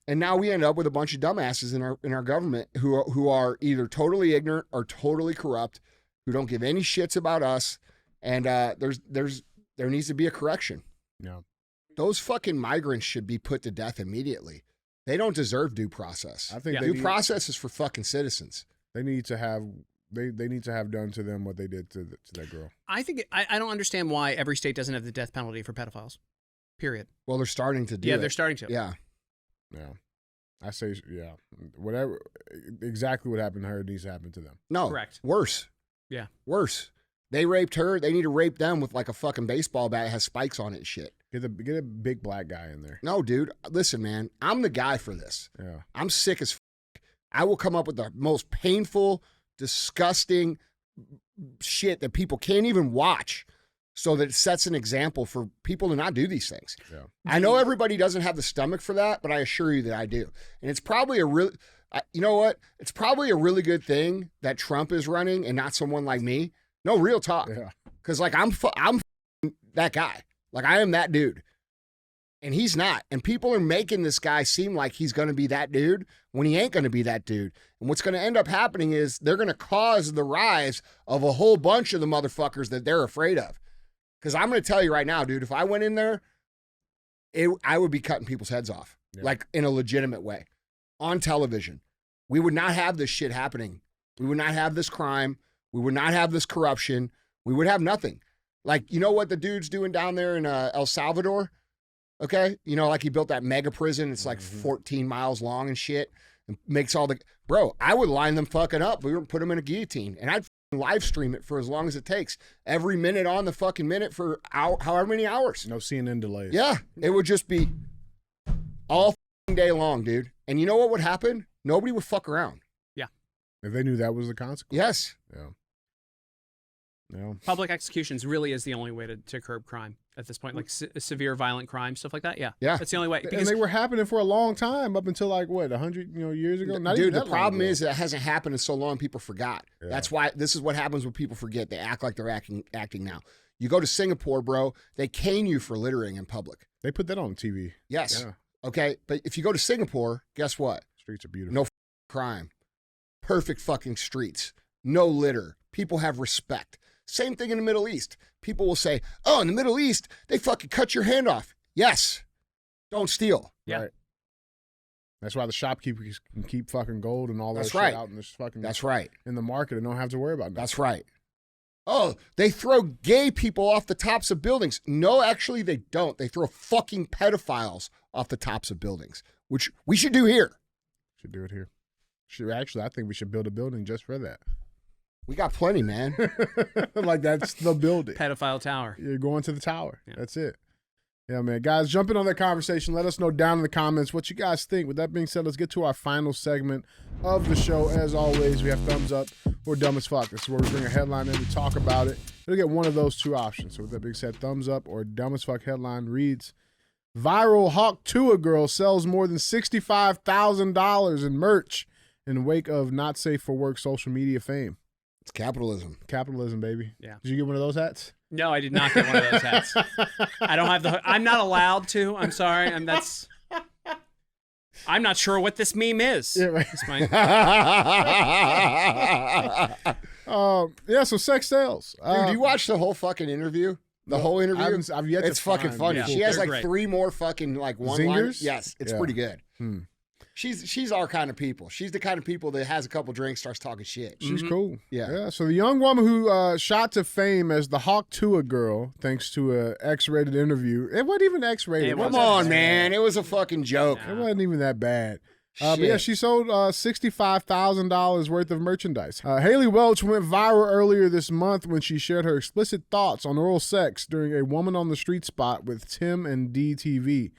And now we end up with a bunch of dumbasses in our government who are either totally ignorant or totally corrupt, who don't give any shits about us. And there needs to be a correction.
Yeah.
Those fucking migrants should be put to death immediately. They don't deserve due process.
I think
due process is for fucking citizens.
They need to have they need to have done to them what they did to that girl.
I think I don't understand why every state doesn't have the death penalty for pedophiles. Period.
Well, they're starting to do it.
Yeah, they're starting to.
Yeah.
Yeah. I say, yeah. Whatever, exactly what happened to her needs to happen to them.
No.
Correct.
Worse.
Yeah.
Worse. They raped her. They need to rape them with like a fucking baseball bat that has spikes on it and shit.
Get a big black guy in there.
No, dude. Listen, man. I'm the guy for this.
Yeah.
I'm sick as fuck. I will come up with the most painful, disgusting shit that people can't even watch so that it sets an example for people to not do these things.
Yeah.
I know everybody doesn't have the stomach for that, but I assure you that I do. And it's probably you know what? It's probably a really good thing that Trump is running and not someone like me. No, real talk.
Yeah.
Because like I'm that guy. Like I am that dude. And he's not. And people are making this guy seem like he's going to be that dude when he ain't going to be that dude. And what's going to end up happening is they're going to cause the rise of a whole bunch of the motherfuckers that they're afraid of. Because I'm going to tell you right now, dude, if I went in there, I would be cutting people's heads off, like in a legitimate way, on television. We would not have this shit happening. We would not have this crime. We would not have this corruption. We would have nothing. Like, you know what the dude's doing down there in El Salvador? Okay? You know, like he built that mega prison. It's like 14 miles long and shit. And makes all the... Bro, I would line them fucking up. We would put them in a guillotine. And I'd live stream it for as long as it takes. Every minute on the fucking minute for however many hours.
No CNN delays.
Yeah. It would just be all day long, dude. And you know what would happen? Nobody would fuck around.
Yeah.
If they knew that was the consequence.
Yes.
Yeah. Yeah.
Public executions really is the only way to curb crime at this point, like severe violent crime, stuff like that. Yeah.
Yeah.
That's the only way.
And they were happening for a long time, up until like, what, 100 years ago? Not
Dude,
even
the
that
problem
long ago.
is it hasn't happened in so long people forgot.
Yeah.
That's why this is what happens when people forget. They act like they're acting now. You go to Singapore, bro, they cane you for littering in public.
They put that on TV.
Yes.
Yeah.
Okay. But if you go to Singapore, guess what?
Streets are beautiful.
No crime. Perfect fucking streets. No litter. People have respect. Same thing in the Middle East. People will say, oh, in the Middle East, they fucking cut your hand off. Yes. Don't steal.
Yeah.
Right. That's why the shopkeepers can keep fucking gold and all that
That's
shit
right.
out in this fucking
That's right.
in the market and don't have to worry about that.
That's right. Oh, they throw gay people off the tops of buildings. No, actually, they don't. They throw fucking pedophiles off the tops of buildings, which we should do here.
Should do it here. Actually, I think we should build a building just for that.
We got plenty, man.
Like that's the building.
Pedophile tower.
You're going to the tower.
Yeah.
That's it. Yeah, man. Guys, jump in on that conversation. Let us know down in the comments what you guys think. With that being said, let's get to our final segment of the show. As always, we have thumbs up or dumb as fuck. This is where we bring a headline in, we talk about it. You'll get one of those two options. So with that being said, thumbs up or dumb as fuck headline reads, viral Hawk Tua girl sells more than $65,000 in merch in wake of not safe for work social media fame.
It's capitalism.
Capitalism, baby.
Yeah.
Did you get one of those hats?
No, I did not get one of those hats. I don't have I'm not allowed to. I'm sorry. And that's. I'm not sure what this meme is.
Yeah, right.
It's my-
Yeah, so sex sells.
Dude, you watched the whole fucking interview? The whole interview?
I've yet
It's
to
fucking
find
funny.
Yeah.
She has
They're
like
great.
3 more fucking like one-liners.
Zingers?
Yes, it's
Yeah.
pretty good.
Hmm.
She's our kind of people. She's the kind of people that has a couple drinks, starts talking shit.
She's cool.
Yeah.
So the young woman who shot to fame as the Hawk Tua girl, thanks to a X-rated interview. It wasn't even X-rated.
It
Come
wasn't.
on, man. It was a fucking joke.
It wasn't even that bad. But
Shit.
yeah, she sold $65,000 worth of merchandise. Haley Welch went viral earlier this month when she shared her explicit thoughts on oral sex during a Woman on the Street spot with Tim and DTV,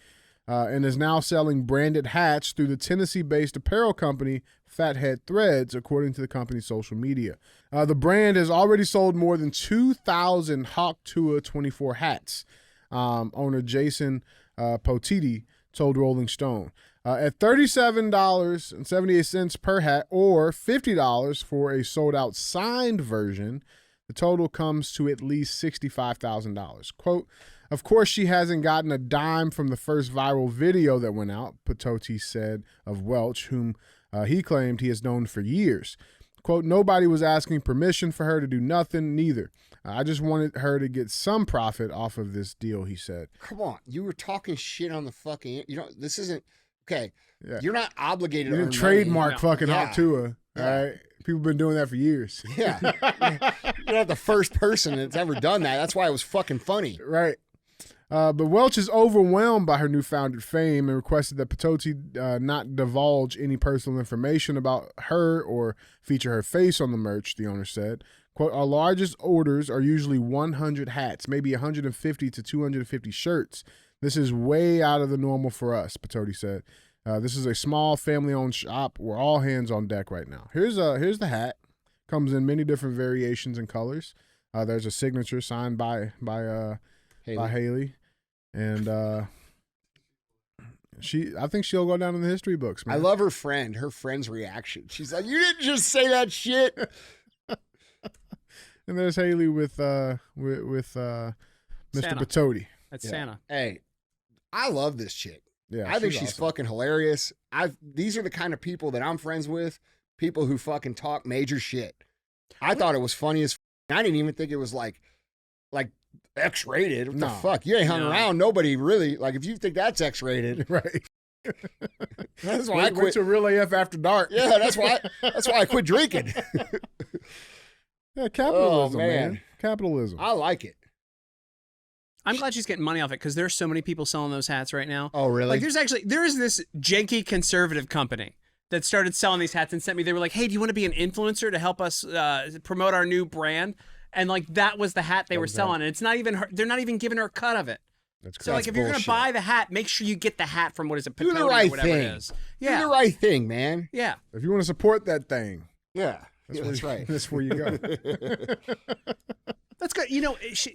and is now selling branded hats through the Tennessee-based apparel company Fathead Threads, according to the company's social media. The brand has already sold more than 2,000 Hawk Tua 24 hats. Owner Jason Potiti told Rolling Stone. At $37.78 per hat or $50 for a sold-out signed version, the total comes to at least $65,000. Quote, of course, she hasn't gotten a dime from the first viral video that went out, Patoti said of Welch, whom he claimed he has known for years. Quote, nobody was asking permission for her to do nothing, neither. I just wanted her to get some profit off of this deal, he said.
Come on. You were talking shit on the fucking... this isn't... Okay.
Yeah.
You're not obligated
You
to
didn't
earn
trademark
money.
fucking
Yeah.
Hawk Tua,
Yeah.
all right? People been doing that for years.
Yeah. You're not the first person that's ever done that. That's why it was fucking funny.
Right. But Welch is overwhelmed by her newfound fame and requested that Patoti not divulge any personal information about her or feature her face on the merch, the owner said. Quote, our largest orders are usually 100 hats, maybe 150 to 250 shirts. This is way out of the normal for us, Patoti said. This is a small family-owned shop. We're all hands on deck right now. Here's the hat. Comes in many different variations and colors. There's a signature signed by Haley. And I think she'll go down in the history books, man.
I love her friend. Her friend's reaction. She's like, you didn't just say that shit.
And there's Haley with Mr.
Santa.
Patoti.
That's
Yeah.
Santa.
Hey, I love this chick.
Yeah,
I think she's
awesome.
fucking hilarious. These are the kind of people that I'm friends with. People who fucking talk major shit. I thought it was funny as I didn't even think it was like X-rated. What the
No.
fuck? You ain't hung
No.
around. Nobody really if you think that's X-rated.
Right.
That's why I
Wait
quit.
till Real AF After Dark.
Yeah, that's why I quit drinking.
Yeah, capitalism,
Oh,
man.
man.
Capitalism.
I like it.
I'm glad she's getting money off it because there's so many people selling those hats right now.
Oh, really?
Like there is this janky conservative company that started selling these hats and sent me. They were like, "Hey, do you want to be an influencer to help us promote our new brand?" And like that was the hat they were selling, and it's not even her. They're not even giving her a cut of it.
That's
So like, if you're gonna
bullshit.
buy the hat, make sure you get the hat from what is it,
Do the
Patoti
right
or whatever
thing.
it is. Yeah,
Do the right thing, man.
yeah.
If you want to support that thing,
Yeah. That's right.
that's where you go.
That's good. You know, she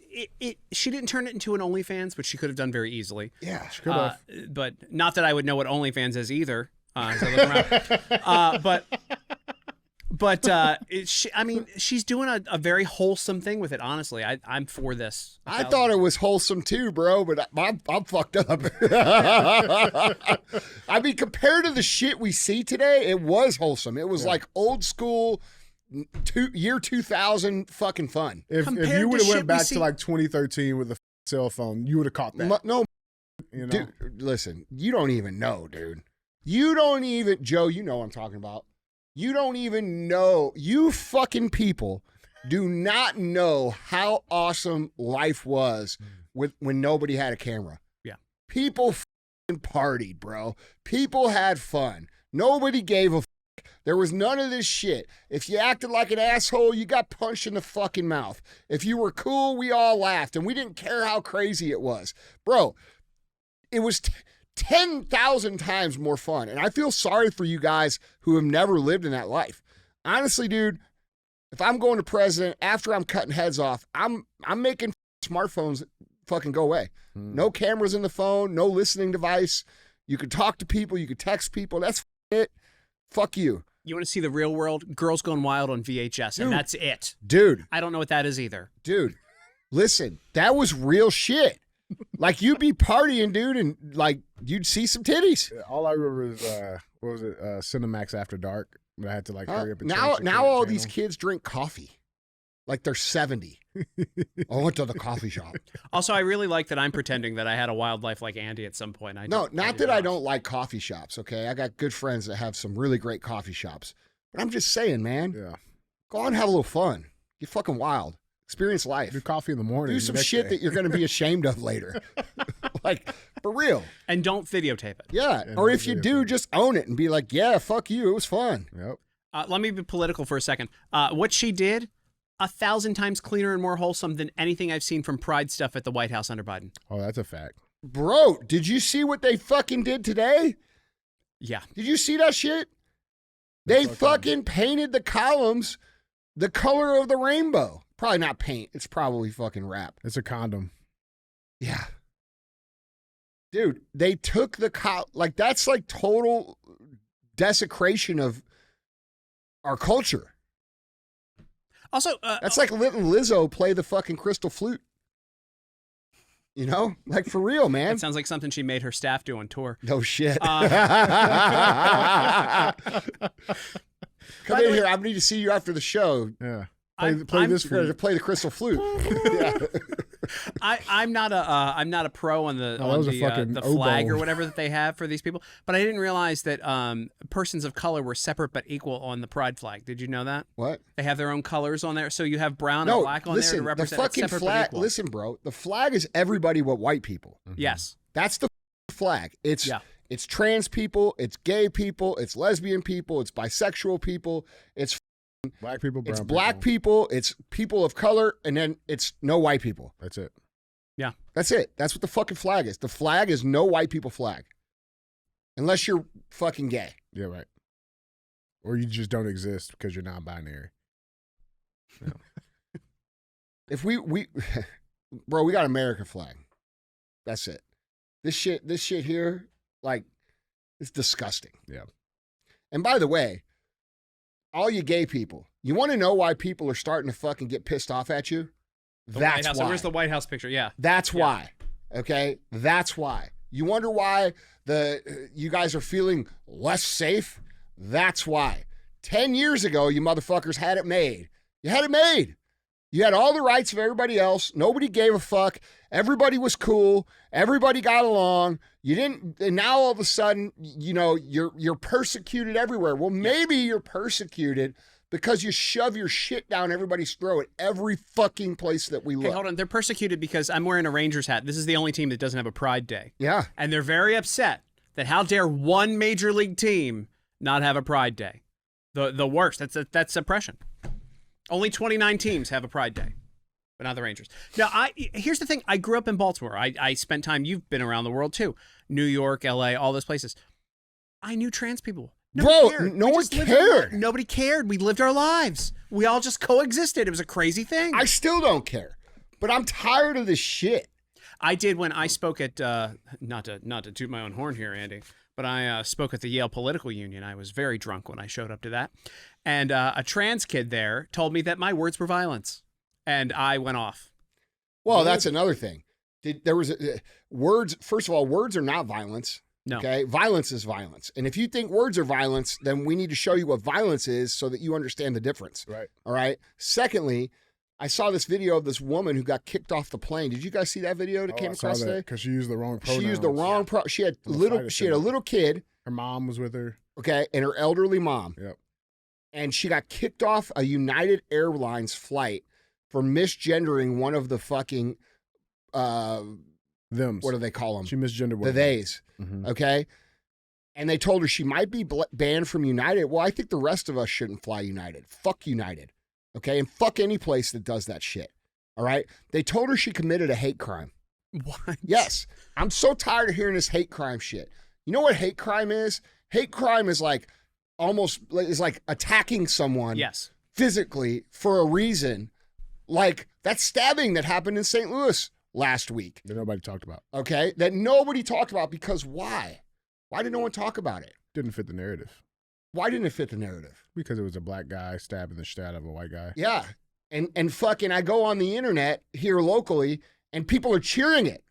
didn't turn it into an OnlyFans, which she could have done very easily.
Yeah.
But not that I would know what OnlyFans is either. As I look around. She's doing a very wholesome thing with it. Honestly, I'm for this.
I thought it was wholesome too, bro, but I'm fucked up. I mean, compared to the shit we see today, it was wholesome. It was like old school, year 2000 fucking fun.
If
Compared
you
to
would have
shit
went
we
back
see-
to like 2013 with a cell phone, you would have caught that.
No,
You know?
dude, listen, you don't even know, dude. You don't even, Joe, you know what I'm talking about. You don't even know. You fucking people do not know how awesome life was when nobody had a camera.
Yeah.
People fucking partied, bro. People had fun. Nobody gave a fuck. There was none of this shit. If you acted like an asshole, you got punched in the fucking mouth. If you were cool, we all laughed, and we didn't care how crazy it was. Bro, it was 10,000 times more fun. And I feel sorry for you guys who have never lived in that life. Honestly, dude, if I'm going to president, after I'm cutting heads off, I'm making smartphones fucking go away. No cameras in the phone, no listening device. You can talk to people, you can text people. That's it. Fuck you.
You want to see the real world? Girls Gone Wild on VHS,
Dude.
and that's it.
Dude,
I don't know what that is either.
listen, that was real shit. Like you'd be partying, dude, and like you'd see some titties.
All I remember is what was it? Cinemax After Dark. But I had to like hurry up and
now
change the
all
channel.
these kids drink coffee. Like they're 70. I went to the coffee shop.
Also, I really like that I'm pretending that I had a wild life like Andy at some point.
No, not that I don't like coffee shops, okay? I got good friends that have some really great coffee shops. But I'm just saying, man.
Yeah.
Go on and have a little fun. Get fucking wild. Experience life.
Do coffee in the morning.
Do some shit that you're going to be ashamed of later. Like, for real.
And don't videotape it.
Yeah. Or if you do, just own it and be like, yeah, fuck you. It was fun.
Yep.
Let me be political for a second. What she did, 1,000 times cleaner and more wholesome than anything I've seen from Pride stuff at the White House under Biden.
Oh, that's a fact.
Bro, did you see what they fucking did today?
Yeah.
Did you see that shit? They fucking painted the columns the color of the rainbow. Probably not paint. It's probably fucking wrap.
It's a condom.
Yeah. Dude, they took the like that's like total desecration of our culture.
Also,
that's like letting Lizzo play the fucking crystal flute. You know? Like for real, man.
That sounds like something she made her staff do on tour.
No shit. Come
By
in
the way-
here. I need to see you after the show.
Yeah.
I'm-
Play this
You're
for
to play the crystal flute. Yeah.
I'm not a pro on the
Oh, that was a fucking
the flag
oboe.
or whatever that they have for these people, but I didn't realize that persons of color were separate but equal on the Pride flag. Did you know that?
What?
They have their own colors on there, so you have brown and
No,
black on
listen,
there to represent
the
it's
fucking
separate but
flag.
equal.
Listen, bro, the flag is everybody but white people.
Yes.
That's the flag. It's
Yeah.
it's trans people, it's gay people, it's lesbian people, it's bisexual people, it's
black people, brown
it's black people, it's people of color, and then it's no white people.
That's it.
Yeah.
That's it. That's what the fucking flag is. The flag is no white people flag. Unless you're fucking gay.
Yeah, right. Or you just don't exist because you're non-binary.
If we bro, we got American flag. That's it. This shit here, like, it's disgusting.
Yeah.
And by the way, all you gay people, you want to know why people are starting to fucking get pissed off at you?
The
That's
White House.
why.
Where's the White House picture? Yeah.
That's why. Okay? That's why. You wonder why you guys are feeling less safe? That's why. 10 years ago, you motherfuckers had it made. You had it made. You had all the rights of everybody else. Nobody gave a fuck. Everybody was cool. Everybody got along. You didn't, and now all of a sudden, you know, you're persecuted everywhere. Well, maybe you're persecuted because you shove your shit down everybody's throat at every fucking place that we look.
Hey, hold on. They're persecuted because I'm wearing a Rangers hat. This is the only team that doesn't have a Pride Day.
Yeah.
And they're very upset that how dare one major league team not have a Pride Day. The worst. That's oppression. Only 29 teams have a Pride Day, but not the Rangers. Now, here's the thing. I grew up in Baltimore. I spent time. You've been around the world too. New York, L.A., all those places. I knew trans people.
Bro, no one cared.
Nobody cared. We lived our lives. We all just coexisted. It was a crazy thing.
I still don't care, but I'm tired of this shit.
I did when I spoke at not to toot my own horn here, Andy, but I spoke at the Yale Political Union. I was very drunk when I showed up to that, and a trans kid there told me that my words were violence, and I went off.
Well, that's another thing. There was words. First of all, words are not violence.
No.
Okay, violence is violence, and if you think words are violence, then we need to show you what violence is so that you understand the difference.
Right.
All right. Secondly, I saw this video of this woman who got kicked off the plane. Did you guys see that video that came across today?
Because she used the wrong pronouns.
She used the wrong. She had
On the
little.
flight
She had a little kid.
Her mom was with her.
Okay, and her elderly mom.
Yep.
And she got kicked off a United Airlines flight for misgendering one of the fucking.
Thems.
What do they call them?
She misgendered one.
The theys.
Mm-hmm.
Okay. And they told her she might be banned from United. Well, I think the rest of us shouldn't fly United. Fuck United. Okay. And fuck any place that does that shit. All right. They told her she committed a hate crime.
What?
Yes. I'm so tired of hearing this hate crime shit. You know what hate crime is? Hate crime is like attacking someone
Yes.
physically for a reason. Like that stabbing that happened in St. Louis last week.
That nobody talked about.
Okay. That nobody talked about because why? Why did no one talk about it?
Didn't fit the narrative.
Why didn't it fit the narrative?
Because it was a black guy stabbing the shit out of a white guy.
Yeah. And fucking I go on the internet here locally and people are cheering it.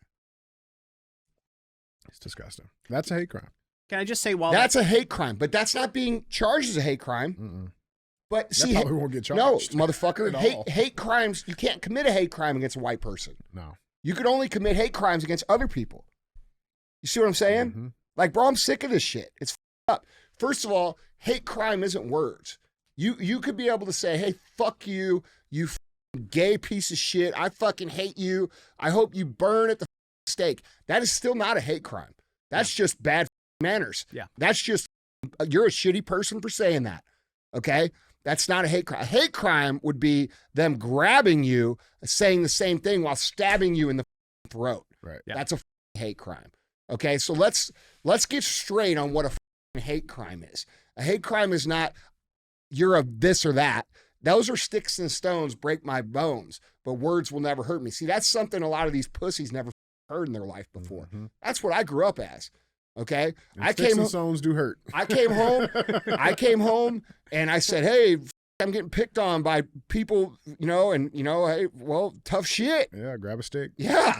It's disgusting. That's a hate crime.
Can I just say, while
That's a hate crime, but that's not being charged as a hate crime. But see,
That probably won't get
no,
charged.
motherfucker,
at all.
hate crimes. You can't commit a hate crime against a white person.
No.
You could only commit hate crimes against other people. You see what I'm saying? Like, bro, I'm sick of this shit. It's up. First of all, hate crime isn't words. You could be able to say, hey, fuck you, you gay piece of shit. I fucking hate you. I hope you burn at the stake. That is still not a hate crime. That's just bad manners.
Yeah.
That's just, you're a shitty person for saying that. Okay? That's not a hate crime. A hate crime would be them grabbing you, saying the same thing while stabbing you in the throat.
Right.
Yeah.
That's a hate crime. Okay, so let's get straight on what a hate crime is. A hate crime is not you're a this or that. Those are sticks and stones break my bones, but words will never hurt me. See, that's something a lot of these pussies never heard in their life before. That's what I grew up as. Okay,
And sticks and stones do hurt.
I came home and I said, hey, I'm getting picked on by people, hey, well, tough shit.
Yeah, grab a stick.
Yeah.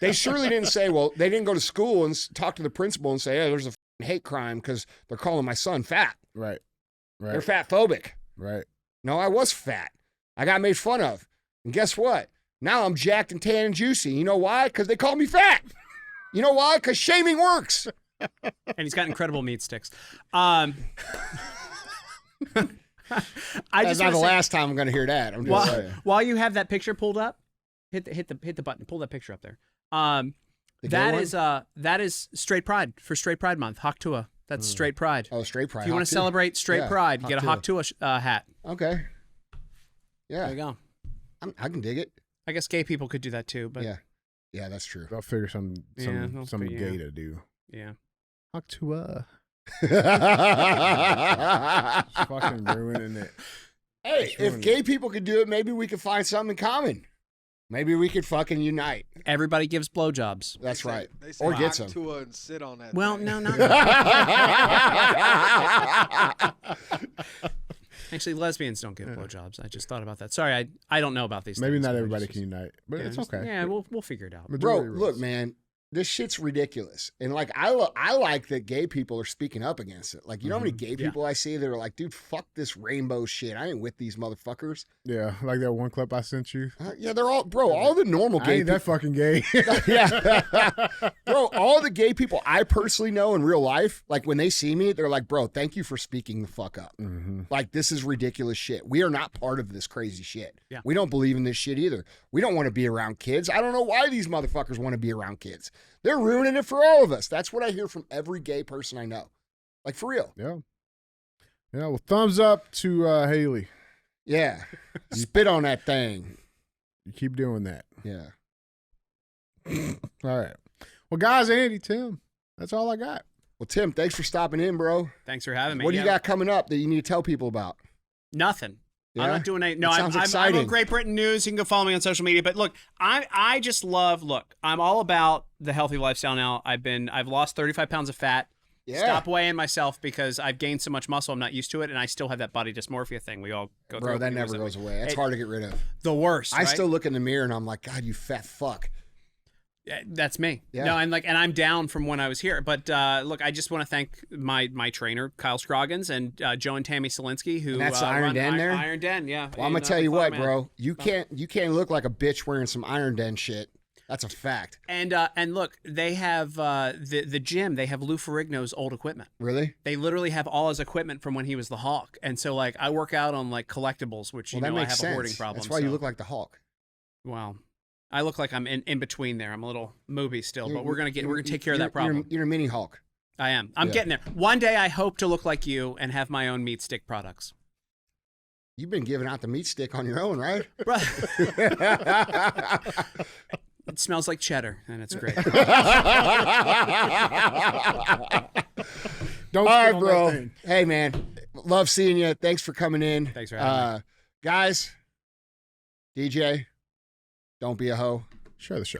They surely didn't say, well, they didn't go to school and talk to the principal and say, hey, there's a hate crime because they're calling my son fat.
Right.
They're fat phobic.
Right.
No, I was fat. I got made fun of. And guess what? Now I'm jacked and tan and juicy. You know why? Because they called me fat. You know why? Because shaming works.
And he's got incredible meat sticks. I
That's
just
not
wanna
the
say,
last time I'm going to hear that. I'm just saying.
while you have that picture pulled up, hit the button. Pull that picture up there.
The gay one?
That is Straight Pride for Straight Pride Month. Haktua. That's Straight Pride.
Oh, straight pride.
If you want to celebrate Straight Pride, get a Haktua hat.
Okay. Yeah.
There you go.
I can dig it.
I guess gay people could do that too, but
Yeah, that's true.
I'll figure some
they'll
gay to do.
yeah.
Talk to fucking ruining it.
Hey, if gay people could do it, maybe we could find something in common. Maybe we could fucking unite.
Everybody gives blowjobs.
That's right.
They say
Or get some.
to and sit on that.
Well,
thing.
no, not actually. Lesbians don't give blowjobs. I just thought about that. Sorry, I don't know about these.
Maybe
things.
not
I
everybody
just-
can unite, but
yeah,
it's
just-
okay.
Yeah, we'll figure it out.
Bro,
Majority
look,
rules.
man, this shit's ridiculous. And like, I like that gay people are speaking up against it. Like, you know how many gay people I see that are like, dude, fuck this rainbow shit. I ain't with these motherfuckers.
Yeah, like that one clip I sent you.
Yeah, they're all, bro, all the normal
I
gay
ain't that fucking gay.
yeah. Bro, all the gay people I personally know in real life, like when they see me, they're like, bro, thank you for speaking the fuck up. Like, this is ridiculous shit. We are not part of this crazy shit.
Yeah.
We don't believe in this shit either. We don't want to be around kids. I don't know why these motherfuckers want to be around kids. They're ruining it for all of us. That's what I hear from every gay person I know. Like, for real.
Yeah. Yeah, well, thumbs up to Haley.
Yeah. Spit on that thing.
You keep doing that.
Yeah.
All right. Well, guys, Andy, Tim, that's all I got.
Well, Tim, thanks for stopping in, bro.
Thanks for having me.
What do you got coming up that you need to tell people about?
Nothing.
Yeah?
I'm not doing any. No,
That
I'm
sounds
on
exciting.
Great Britain News. You can go follow me on social media. But look, I just love. Look, I'm all about the healthy lifestyle now. I've lost 35 pounds of fat.
Yeah.
Stop weighing myself because I've gained so much muscle. I'm not used to it, and I still have that body dysmorphia thing. We all go through.
Bro,
it
that
when we
never
lose
goes
weight.
away. That's hard to get rid of.
The worst.
I
right?
still look in the mirror and I'm like, God, you fat fuck.
Yeah, that's me.
Yeah.
No, and I'm down from when I was here. But look, I just want to thank my trainer Kyle Scroggins and Joe and Tammy Solinsky who
And that's the Iron
run
Den there?
Iron Den, yeah.
Well, I'm gonna
in,
tell you what,
Farmland.
bro. You can't look like a bitch wearing some Iron Den shit. That's a fact.
And look, they have the gym. They have Lou Ferrigno's old equipment.
Really?
They literally have all his equipment from when he was the Hawk. And so like I work out on like collectibles, which
Well,
you
that
know I
makes
have
sense.
a hoarding problem.
That's why you
so-
look like the Hulk.
Well, I look like I'm in between there. I'm a little movie still, but we're gonna take care of that problem.
You're a mini Hulk.
I am. I'm getting there. One day I hope to look like you and have my own meat stick products.
You've been giving out the meat stick on your own, right?
It smells like cheddar, and it's great.
Don't
All
spit
right,
on
bro.
that thing.
Hey, man. Love seeing you. Thanks for coming in.
Thanks for having me.
Guys, DJ, don't be a hoe.
Share the show.